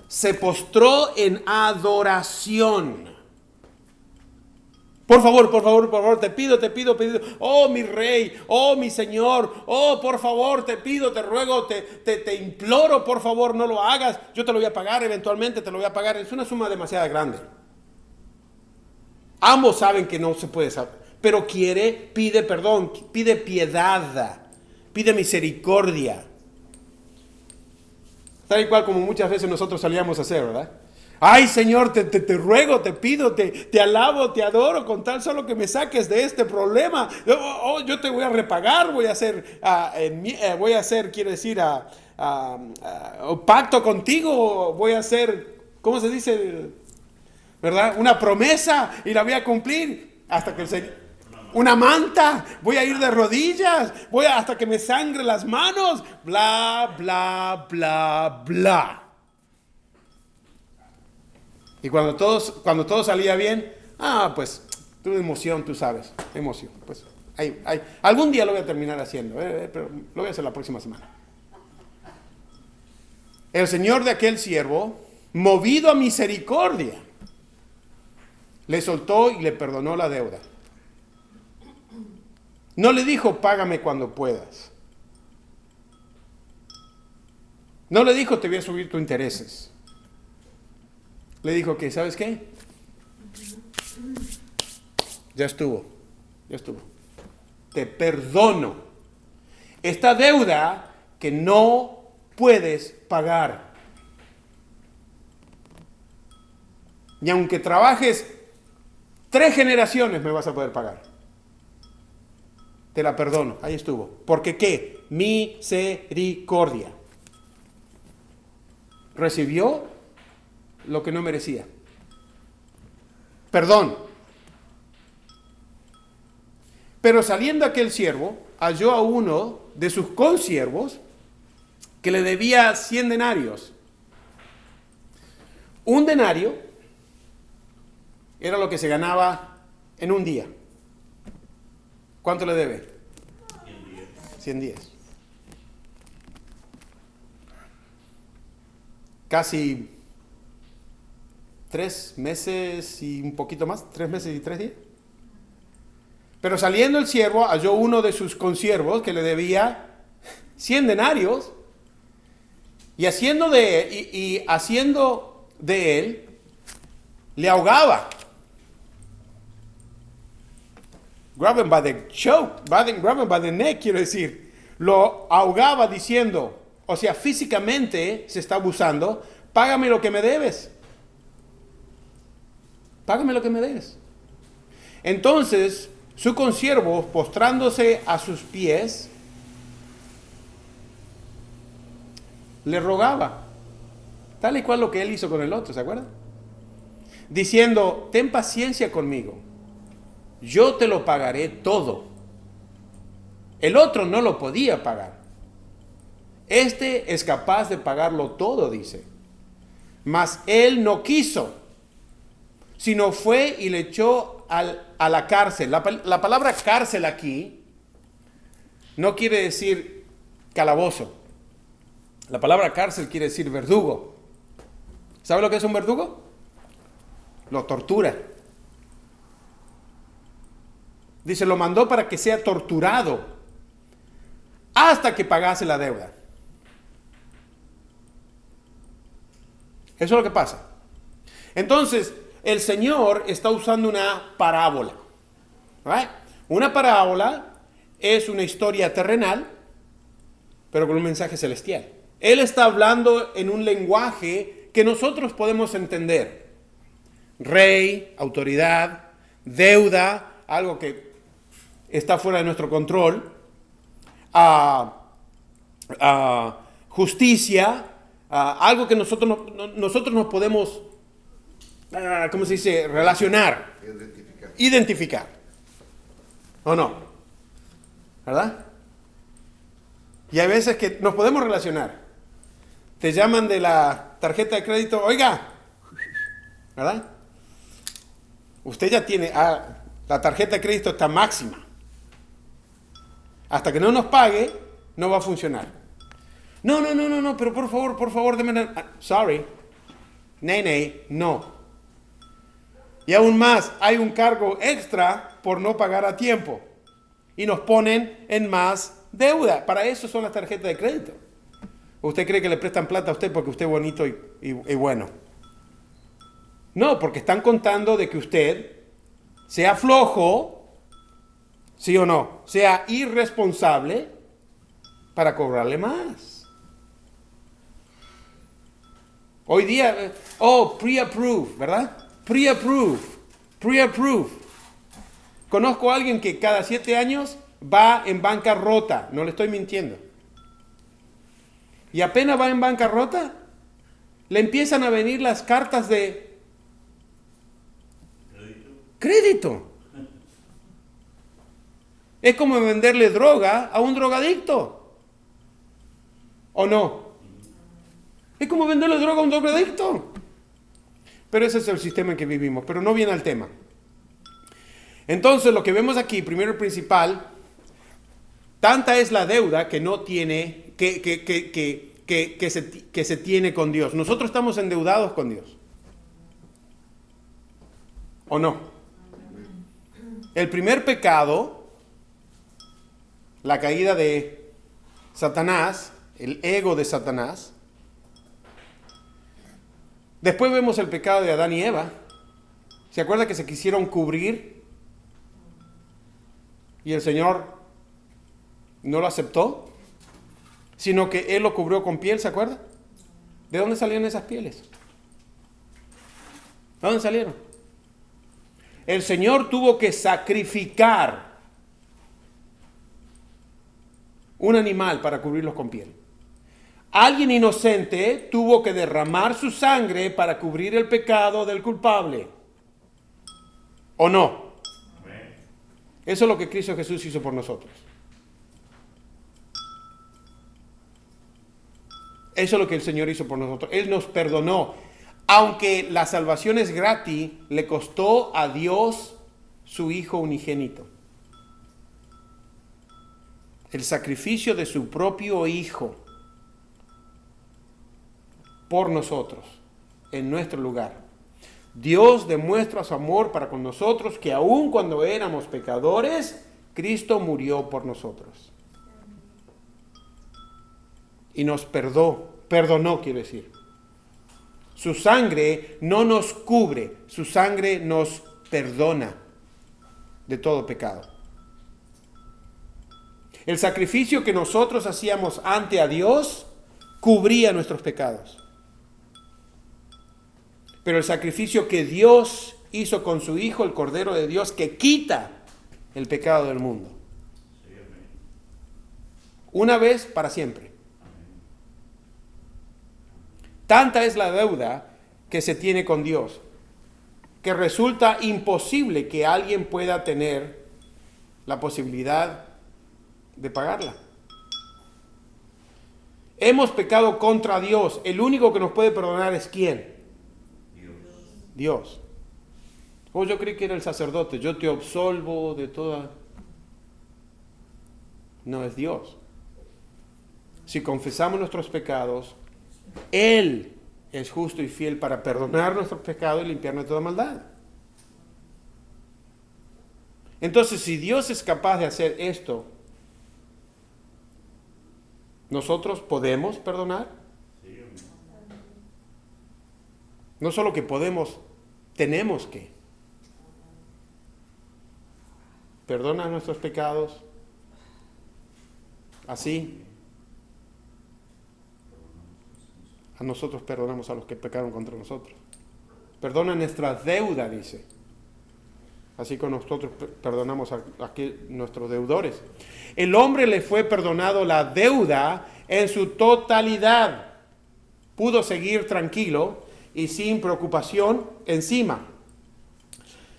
se postró en adoración. Por favor, te pido. Oh, mi rey, oh, mi señor, oh, por favor, te pido, te ruego, te imploro, por favor, no lo hagas. Yo te lo voy a pagar, eventualmente te lo voy a pagar. Es una suma demasiado grande. Ambos saben que no se puede saber, pero pide perdón, pide piedad, pide misericordia. Tal y cual como muchas veces nosotros salíamos a hacer, ¿verdad? Ay, Señor, te ruego, te pido, te alabo, te adoro, con tal solo que me saques de este problema. Yo te voy a repagar, voy a hacer, pacto contigo, voy a hacer, ¿cómo se dice? ¿Verdad? Una promesa y la voy a cumplir hasta que el Señor... Una manta, voy a ir de rodillas, hasta que me sangre las manos, bla, bla, bla, bla. Y cuando todo salía bien, pues, tuve emoción, tú sabes, emoción. Pues, algún día lo voy a terminar haciendo, pero lo voy a hacer la próxima semana. El señor de aquel siervo, movido a misericordia, le soltó y le perdonó la deuda. No le dijo, págame cuando puedas. No le dijo, te voy a subir tus intereses. Le dijo que, ¿sabes qué? Ya estuvo. Te perdono esta deuda que no puedes pagar. Y aunque trabajes 3 generaciones, me vas a poder pagar. Te la perdono. Ahí estuvo. ¿Porque qué? Misericordia. Recibió lo que no merecía. Perdón. Pero saliendo aquel siervo, halló a uno de sus consiervos que le debía 100 denarios. Un denario era lo que se ganaba en un día. ¿Cuánto le debe? 100 días. Casi 3 meses y un poquito más, 3 meses y 3 días. Pero saliendo el siervo, halló uno de sus consiervos que le debía 100 denarios y haciendo de él, le ahogaba. Grab him by the choke, grab him by the neck, quiero decir. Lo ahogaba diciendo, o sea, físicamente se está abusando, págame lo que me debes. Págame lo que me debes. Entonces, su consiervo, postrándose a sus pies, le rogaba, tal y cual lo que él hizo con el otro, ¿se acuerdan? Diciendo, ten paciencia conmigo, yo te lo pagaré todo. El otro no lo podía pagar. Este es capaz de pagarlo todo, dice. Mas él no quiso, sino fue y le echó a la cárcel. La palabra cárcel aquí no quiere decir calabozo. La palabra cárcel quiere decir verdugo. ¿Sabe lo que es un verdugo? Lo tortura. Dice, lo mandó para que sea torturado hasta que pagase la deuda. Eso es lo que pasa. Entonces, el Señor está usando una parábola. ¿Right? Una parábola es una historia terrenal, pero con un mensaje celestial. Él está hablando en un lenguaje que nosotros podemos entender. Rey, autoridad, deuda, algo que está fuera de nuestro control, justicia, algo que nosotros nos podemos, ¿cómo se dice? Relacionar. Identificar. ¿O no? ¿Verdad? Y hay veces que nos podemos relacionar. Te llaman de la tarjeta de crédito, oiga, ¿verdad? Usted ya tiene, la tarjeta de crédito está máxima. Hasta que no nos pague, no va a funcionar. No, pero por favor, deme. Sorry. No. Y aún más, hay un cargo extra por no pagar a tiempo. Y nos ponen en más deuda. Para eso son las tarjetas de crédito. ¿Usted cree que le prestan plata a usted porque usted es bonito y bueno? No, porque están contando de que usted sea flojo, ¿sí o no? Sea irresponsable para cobrarle más. Hoy día, pre-approve, ¿verdad? Pre-approve. Conozco a alguien que cada 7 años va en bancarrota, no le estoy mintiendo. Y apenas va en bancarrota, le empiezan a venir las cartas de crédito. Es como venderle droga a un drogadicto. ¿O no? Es como venderle droga a un drogadicto. Pero ese es el sistema en que vivimos. Pero no viene al tema. Entonces lo que vemos aquí, primero y principal, tanta es la deuda que no tiene, que se tiene con Dios. Nosotros estamos endeudados con Dios. ¿O no? El primer pecado la caída de Satanás, el ego de Satanás. Después vemos el pecado de Adán y Eva. ¿Se acuerda que se quisieron cubrir? Y el Señor no lo aceptó, sino que Él lo cubrió con piel, ¿se acuerda? ¿De dónde salieron esas pieles? ¿De dónde salieron? El Señor tuvo que sacrificar un animal para cubrirlos con piel. Alguien inocente tuvo que derramar su sangre para cubrir el pecado del culpable. ¿O no? Eso es lo que Cristo Jesús hizo por nosotros. Eso es lo que el Señor hizo por nosotros. Él nos perdonó. Aunque la salvación es gratis, le costó a Dios su Hijo unigénito. El sacrificio de su propio Hijo por nosotros, en nuestro lugar. Dios demuestra su amor para con nosotros, que aun cuando éramos pecadores, Cristo murió por nosotros. Y nos perdonó, quiero decir. Su sangre no nos cubre, su sangre nos perdona de todo pecado. El sacrificio que nosotros hacíamos ante a Dios cubría nuestros pecados. Pero el sacrificio que Dios hizo con su Hijo, el Cordero de Dios, que quita el pecado del mundo. Una vez para siempre. Tanta es la deuda que se tiene con Dios, que resulta imposible que alguien pueda tener la posibilidad de pagarla. Hemos pecado contra Dios. El único que nos puede perdonar es ¿quién? Dios. Oh, yo creí que era el sacerdote. Yo te absolvo de toda... No, es Dios. Si confesamos nuestros pecados, Él es justo y fiel para perdonar nuestros pecados y limpiarnos de toda maldad. Entonces, si Dios es capaz de hacer esto, ¿nosotros podemos perdonar? No solo que podemos, tenemos que. Perdona nuestros pecados. Así. A nosotros perdonamos a los que pecaron contra nosotros. Perdona nuestra deuda, dice. Así como nosotros perdonamos a nuestros deudores. El hombre le fue perdonado la deuda en su totalidad. Pudo seguir tranquilo y sin preocupación encima.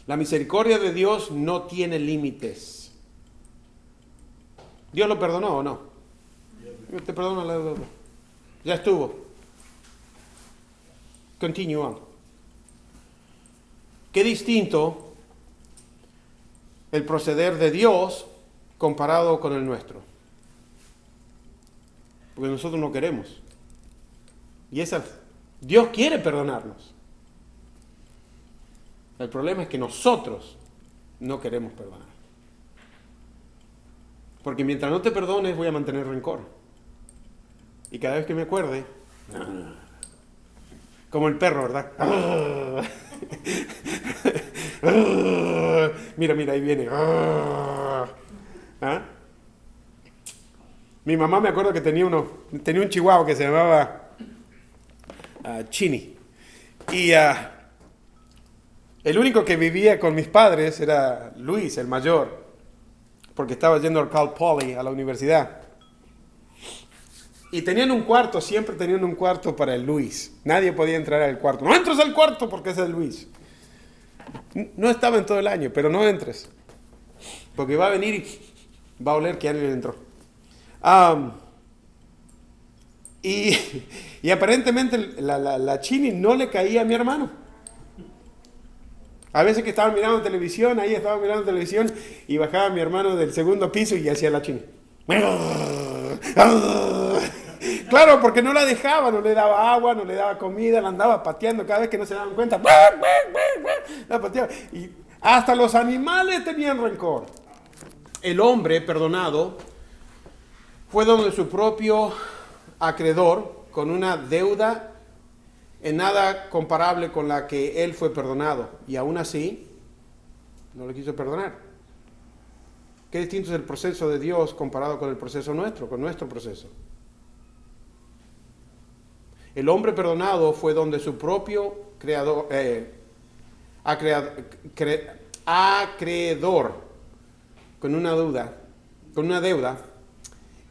La misericordia de Dios no tiene límites. ¿Dios lo perdonó o no? Te perdona la deuda. Ya estuvo. Continue on. Qué distinto el proceder de Dios comparado con el nuestro. Porque nosotros no queremos. Y Dios quiere perdonarnos. El problema es que nosotros no queremos perdonar. Porque mientras no te perdones voy a mantener rencor. Y cada vez que me acuerde, como el perro, ¿verdad? Mira, ahí viene. ¿Ah? Mi mamá me acuerdo que tenía un chihuahua que se llamaba Chini. Y el único que vivía con mis padres era Luis, el mayor, porque estaba yendo al Cal Poly, a la universidad. Y siempre tenían un cuarto para el Luis. Nadie podía entrar al cuarto. No entres al cuarto porque es el Luis. No estaba en todo el año, pero no entres. Porque va a venir y va a oler que alguien entró. Y aparentemente la Chini no le caía a mi hermano. A veces que estaban mirando televisión, y bajaba mi hermano del segundo piso y hacía la Chini. Claro, porque no la dejaba, no le daba agua, no le daba comida, la andaba pateando cada vez que no se daban cuenta. La pateaba. Y hasta los animales tenían rencor. El hombre perdonado fue donde su propio acreedor con una deuda en nada comparable con la que él fue perdonado. Y aún así, no le quiso perdonar. Qué distinto es el proceso de Dios comparado con el proceso nuestro, con nuestro proceso. El hombre perdonado fue donde su propio acreedor con una deuda,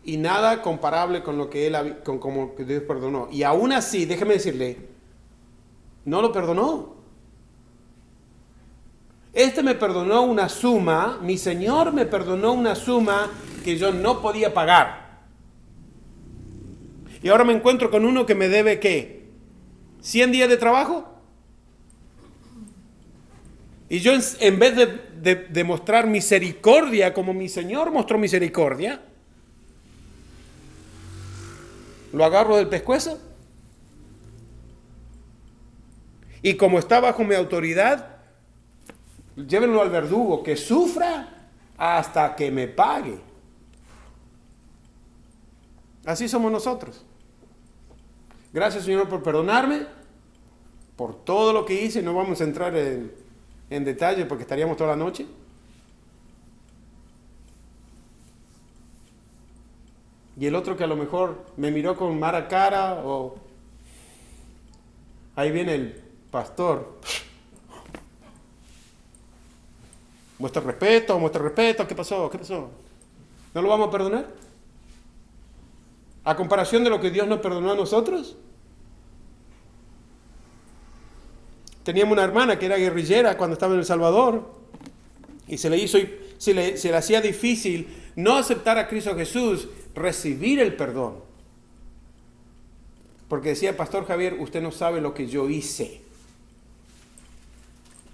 y nada comparable con lo que él, con como que Dios perdonó. Y aún así, déjeme decirle, no lo perdonó. Este me perdonó una suma, mi Señor me perdonó una suma que yo no podía pagar. Y ahora me encuentro con uno que me debe, ¿qué? ¿100 días de trabajo? Y yo, en vez de mostrar misericordia como mi Señor mostró misericordia, lo agarro del pescuezo. Y como está bajo mi autoridad, llévenlo al verdugo, que sufra hasta que me pague. Así somos nosotros. Gracias, Señor, por perdonarme, por todo lo que hice. No vamos a entrar en detalle porque estaríamos toda la noche. Y el otro que a lo mejor me miró con mala cara, o ahí viene el pastor. Muestra respeto, ¿qué pasó? ¿No lo vamos a perdonar? A comparación de lo que Dios nos perdonó a nosotros. Teníamos una hermana que era guerrillera cuando estaba en El Salvador, y se le hacía difícil no aceptar a Cristo Jesús, recibir el perdón. Porque decía, Pastor Javier, usted no sabe lo que yo hice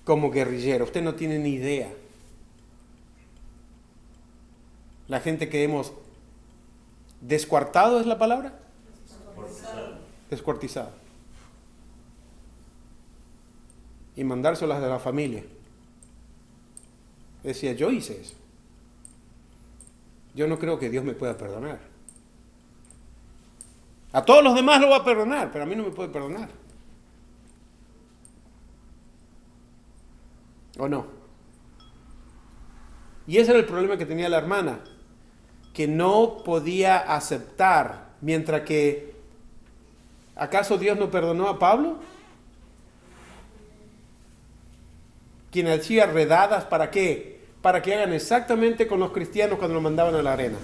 como guerrillero, usted no tiene ni idea. La gente que hemos descuartado, ¿es la palabra? Descuartizado. Y mandárselas de la familia. Decía, yo hice eso. Yo no creo que Dios me pueda perdonar. A todos los demás lo va a perdonar, pero a mí no me puede perdonar. ¿O no? Y ese era el problema que tenía la hermana, que no podía aceptar, mientras que, ¿acaso Dios no perdonó a Pablo? Quien hacía redadas, ¿para qué? Para que hagan exactamente con los cristianos cuando los mandaban a la arena.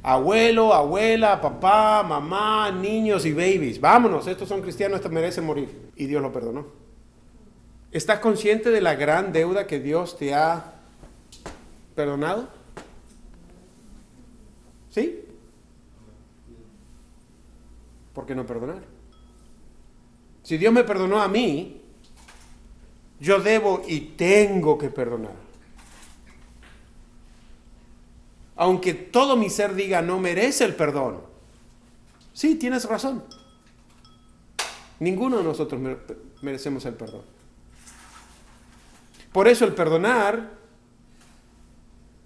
Abuelo, abuela, papá, mamá, niños y babies. Vámonos, estos son cristianos, estos merecen morir. Y Dios lo perdonó. ¿Estás consciente de la gran deuda que Dios te ha perdonado? ¿Sí? ¿Por qué no perdonar? Si Dios me perdonó a mí, yo debo y tengo que perdonar. Aunque todo mi ser diga no merece el perdón. Sí, tienes razón. Ninguno de nosotros merecemos el perdón. Por eso el perdonar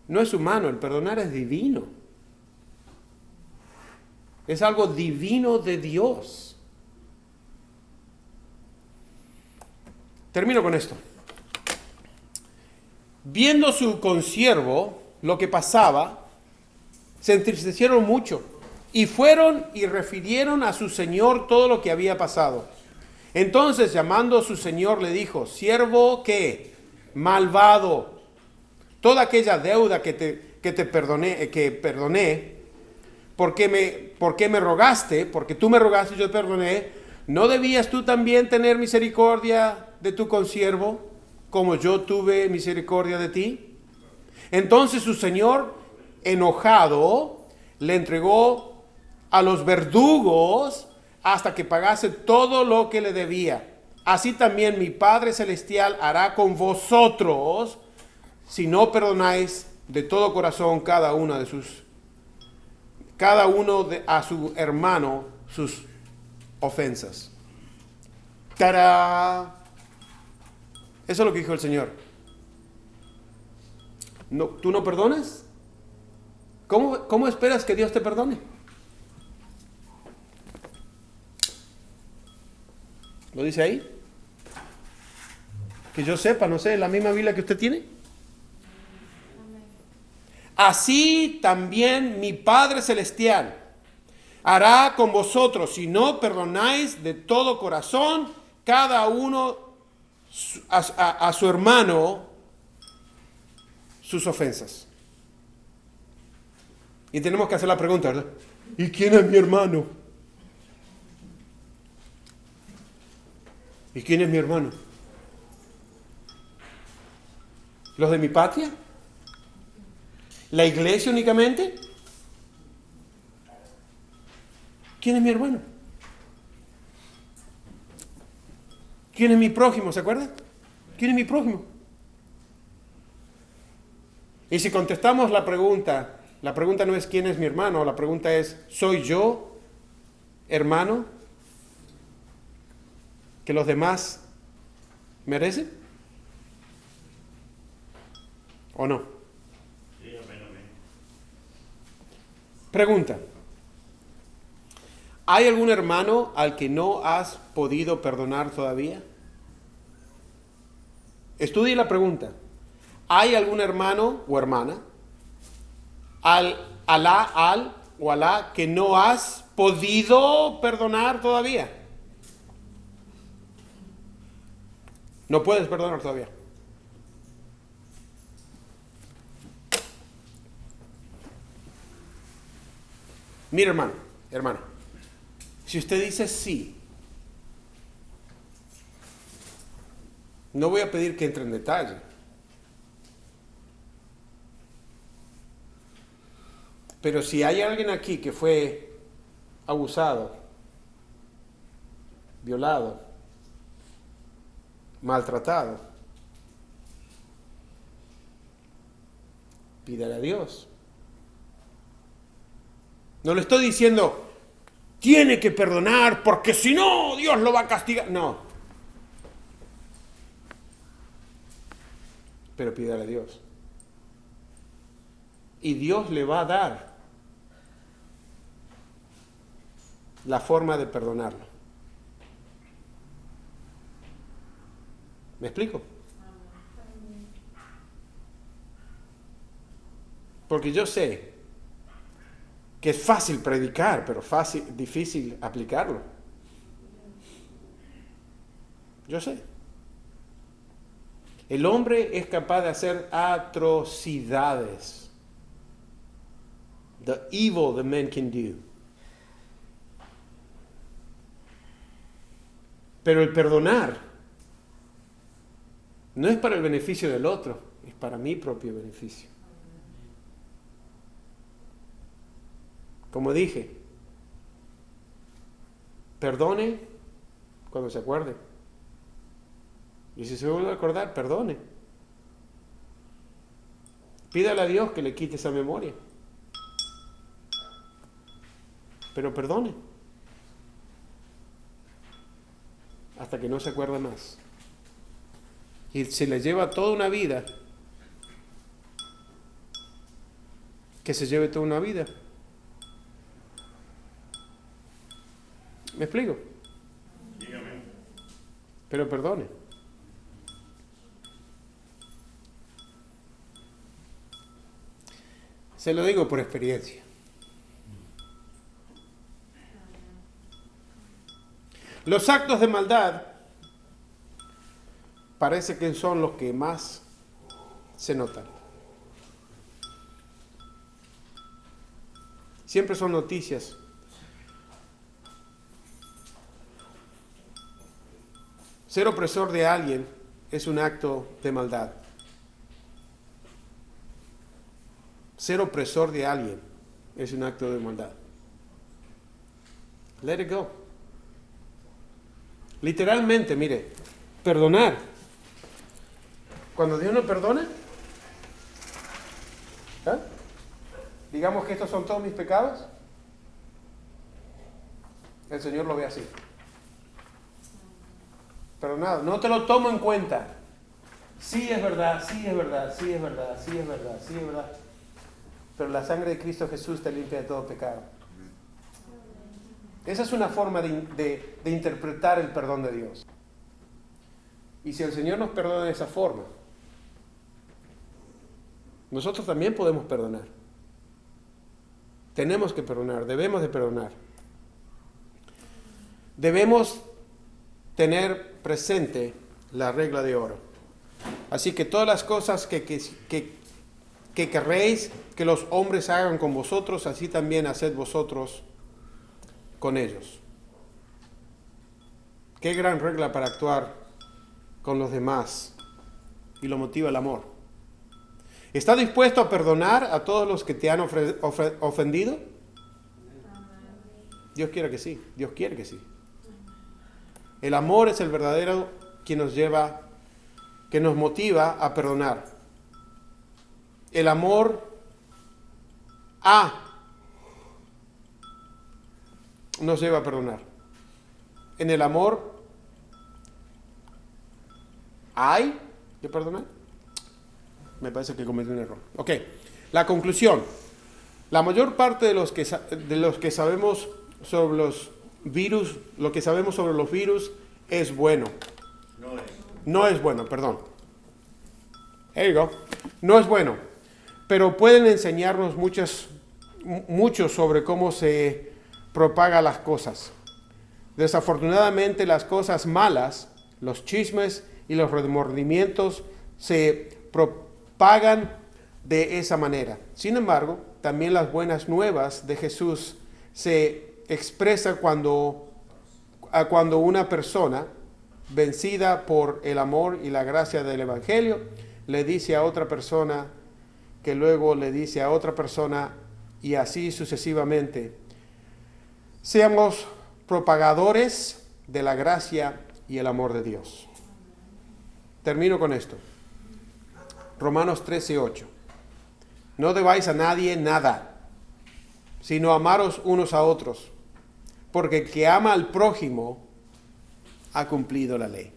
no es humano, el perdonar es divino. Es algo divino de Dios. Termino con esto. Viendo su consiervo lo que pasaba, se entristecieron mucho y fueron y refirieron a su señor todo lo que había pasado. Entonces, llamando a su señor, le dijo: siervo, ¿qué? Malvado, toda aquella deuda que te perdoné, ¿por qué me rogaste? Porque tú me rogaste y yo te perdoné. ¿No debías tú también tener misericordia de tu consiervo, como yo tuve misericordia de ti? Entonces su señor, enojado, le entregó a los verdugos hasta que pagase todo lo que le debía. Así también mi Padre Celestial hará con vosotros, si no perdonáis de todo corazón cada uno a su hermano sus ofensas. ¡Tarán! Eso es lo que dijo el Señor. No, ¿tú no perdonas? ¿Cómo esperas que Dios te perdone? ¿Lo dice ahí? Que yo sepa, no sé, la misma Biblia que usted tiene. Así también mi Padre Celestial hará con vosotros si no perdonáis de todo corazón cada uno a su hermano sus ofensas. Y tenemos que hacer la pregunta, ¿verdad? ¿Y quién es mi hermano? ¿Y quién es mi hermano? ¿Los de mi patria? ¿La iglesia únicamente? ¿Quién es mi hermano? ¿Quién es mi prójimo? ¿Se acuerdan? ¿Quién es mi prójimo? Y si contestamos la pregunta no es ¿quién es mi hermano? La pregunta es ¿soy yo hermano que los demás merecen? ¿O no? Pregunta. ¿Hay algún hermano al que no has podido perdonar todavía? Estudie la pregunta. ¿Hay algún hermano o hermana Alá que no has podido perdonar todavía? No puedes perdonar todavía. Mira, hermano, si usted dice sí, no voy a pedir que entre en detalle. Pero si hay alguien aquí que fue abusado, violado, maltratado, pídale a Dios. No le estoy diciendo, tiene que perdonar porque si no, Dios lo va a castigar. No. Pero pídale a Dios. Y Dios le va a dar la forma de perdonarlo. ¿Me explico? Porque yo sé que es fácil predicar, pero difícil aplicarlo. Yo sé. El hombre es capaz de hacer atrocidades. The evil the man can do. Pero el perdonar no es para el beneficio del otro, es para mi propio beneficio. Como dije, perdone cuando se acuerde. Y si se vuelve a acordar, perdone. Pídale a Dios que le quite esa memoria. Pero perdone. Hasta que no se acuerde más. Y se le lleva toda una vida. Que se lleve toda una vida. ¿Me explico? Dígame. Pero perdone. Se lo digo por experiencia. Los actos de maldad parece que son los que más se notan. Siempre son noticias. Ser opresor de alguien es un acto de maldad. Ser opresor de alguien es un acto de maldad. Let it go. Literalmente, mire, perdonar. Cuando Dios no perdona, digamos que estos son todos mis pecados, el Señor lo ve así. Perdonado, no te lo tomo en cuenta. Sí es verdad, sí es verdad, sí es verdad, sí es verdad, sí es verdad. pero la sangre de Cristo Jesús te limpia de todo pecado. Esa es una forma de interpretar el perdón de Dios. Y si el Señor nos perdona de esa forma, nosotros también podemos perdonar. Tenemos que perdonar, debemos de perdonar. Debemos tener presente la regla de oro. Así que todas las cosas que querréis que los hombres hagan con vosotros, así también haced vosotros con ellos. Qué gran regla para actuar con los demás, y lo motiva el amor. ¿Estás dispuesto a perdonar a todos los que te han ofendido? Dios quiere que sí, Dios quiere que sí. El amor es el verdadero que nos motiva a perdonar. El amor nos lleva a perdonar. En el amor hay que perdonar. Me parece que cometí un error. Ok, la conclusión. La mayor parte de los que sabemos sobre los virus, lo que sabemos sobre los virus es bueno. No es bueno, perdón. There you go. No es bueno. Pero pueden enseñarnos mucho sobre cómo se propagan las cosas. Desafortunadamente, las cosas malas, los chismes y los remordimientos se propagan de esa manera. Sin embargo, también las buenas nuevas de Jesús se expresan cuando una persona, vencida por el amor y la gracia del Evangelio, le dice a otra persona, que luego le dice a otra persona, y así sucesivamente. Seamos propagadores de la gracia y el amor de Dios. Termino con esto. Romanos 13:8. No debáis a nadie nada, sino amaros unos a otros, porque el que ama al prójimo ha cumplido la ley.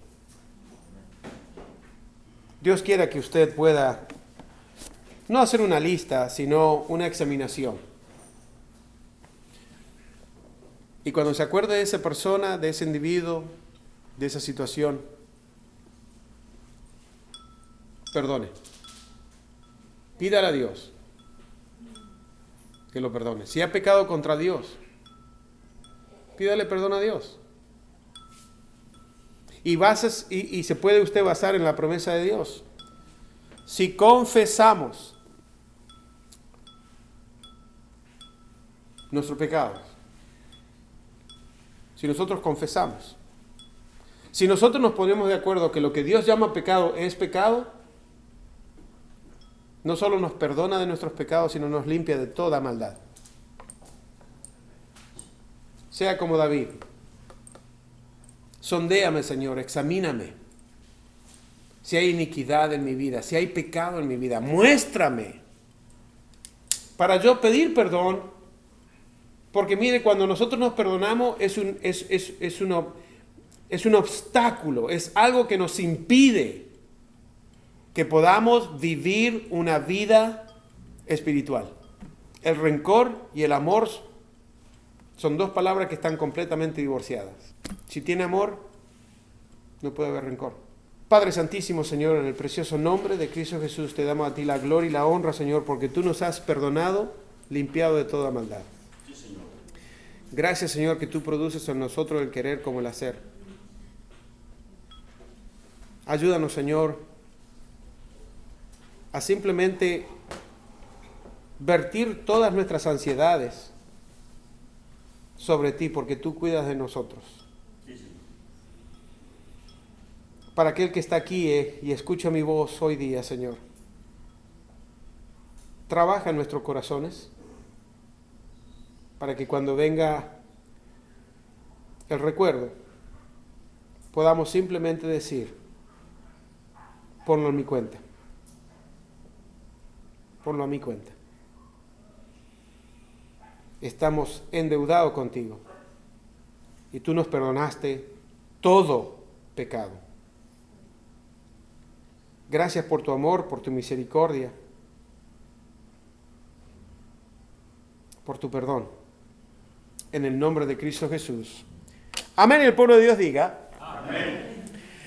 Dios quiera que usted pueda no hacer una lista, sino una examinación. Y cuando se acuerde de esa persona, de ese individuo, de esa situación, perdone. Pídale a Dios que lo perdone. Si ha pecado contra Dios, pídale perdón a Dios. Y se puede usted basar en la promesa de Dios. Si confesamos nuestros pecados, si nosotros confesamos, si nosotros nos ponemos de acuerdo que lo que Dios llama pecado es pecado, no solo nos perdona de nuestros pecados, sino nos limpia de toda maldad. Sea como David. Sondéame, Señor, examíname. Si hay iniquidad en mi vida, si hay pecado en mi vida, muéstrame. Para yo pedir perdón, porque mire, cuando nosotros nos perdonamos es un obstáculo, es algo que nos impide que podamos vivir una vida espiritual. El rencor y el amor son dos palabras que están completamente divorciadas. Si tiene amor, no puede haber rencor. Padre Santísimo, Señor, en el precioso nombre de Cristo Jesús, te damos a ti la gloria y la honra, Señor, porque tú nos has perdonado, limpiado de toda maldad. Sí, Señor. Gracias, Señor, que tú produces en nosotros el querer como el hacer. Ayúdanos, Señor, a simplemente vertir todas nuestras ansiedades sobre ti, porque tú cuidas de nosotros. Sí, Señor. Para aquel que está aquí y escucha mi voz hoy día, Señor, trabaja en nuestros corazones para que cuando venga el recuerdo podamos simplemente decir: ponlo en mi cuenta. Ponlo a mi cuenta. Estamos endeudados contigo y tú nos perdonaste todo pecado. Gracias por tu amor, por tu misericordia. por tu perdón. En el nombre de Cristo Jesús. Amén. Y el pueblo de Dios diga. Amén.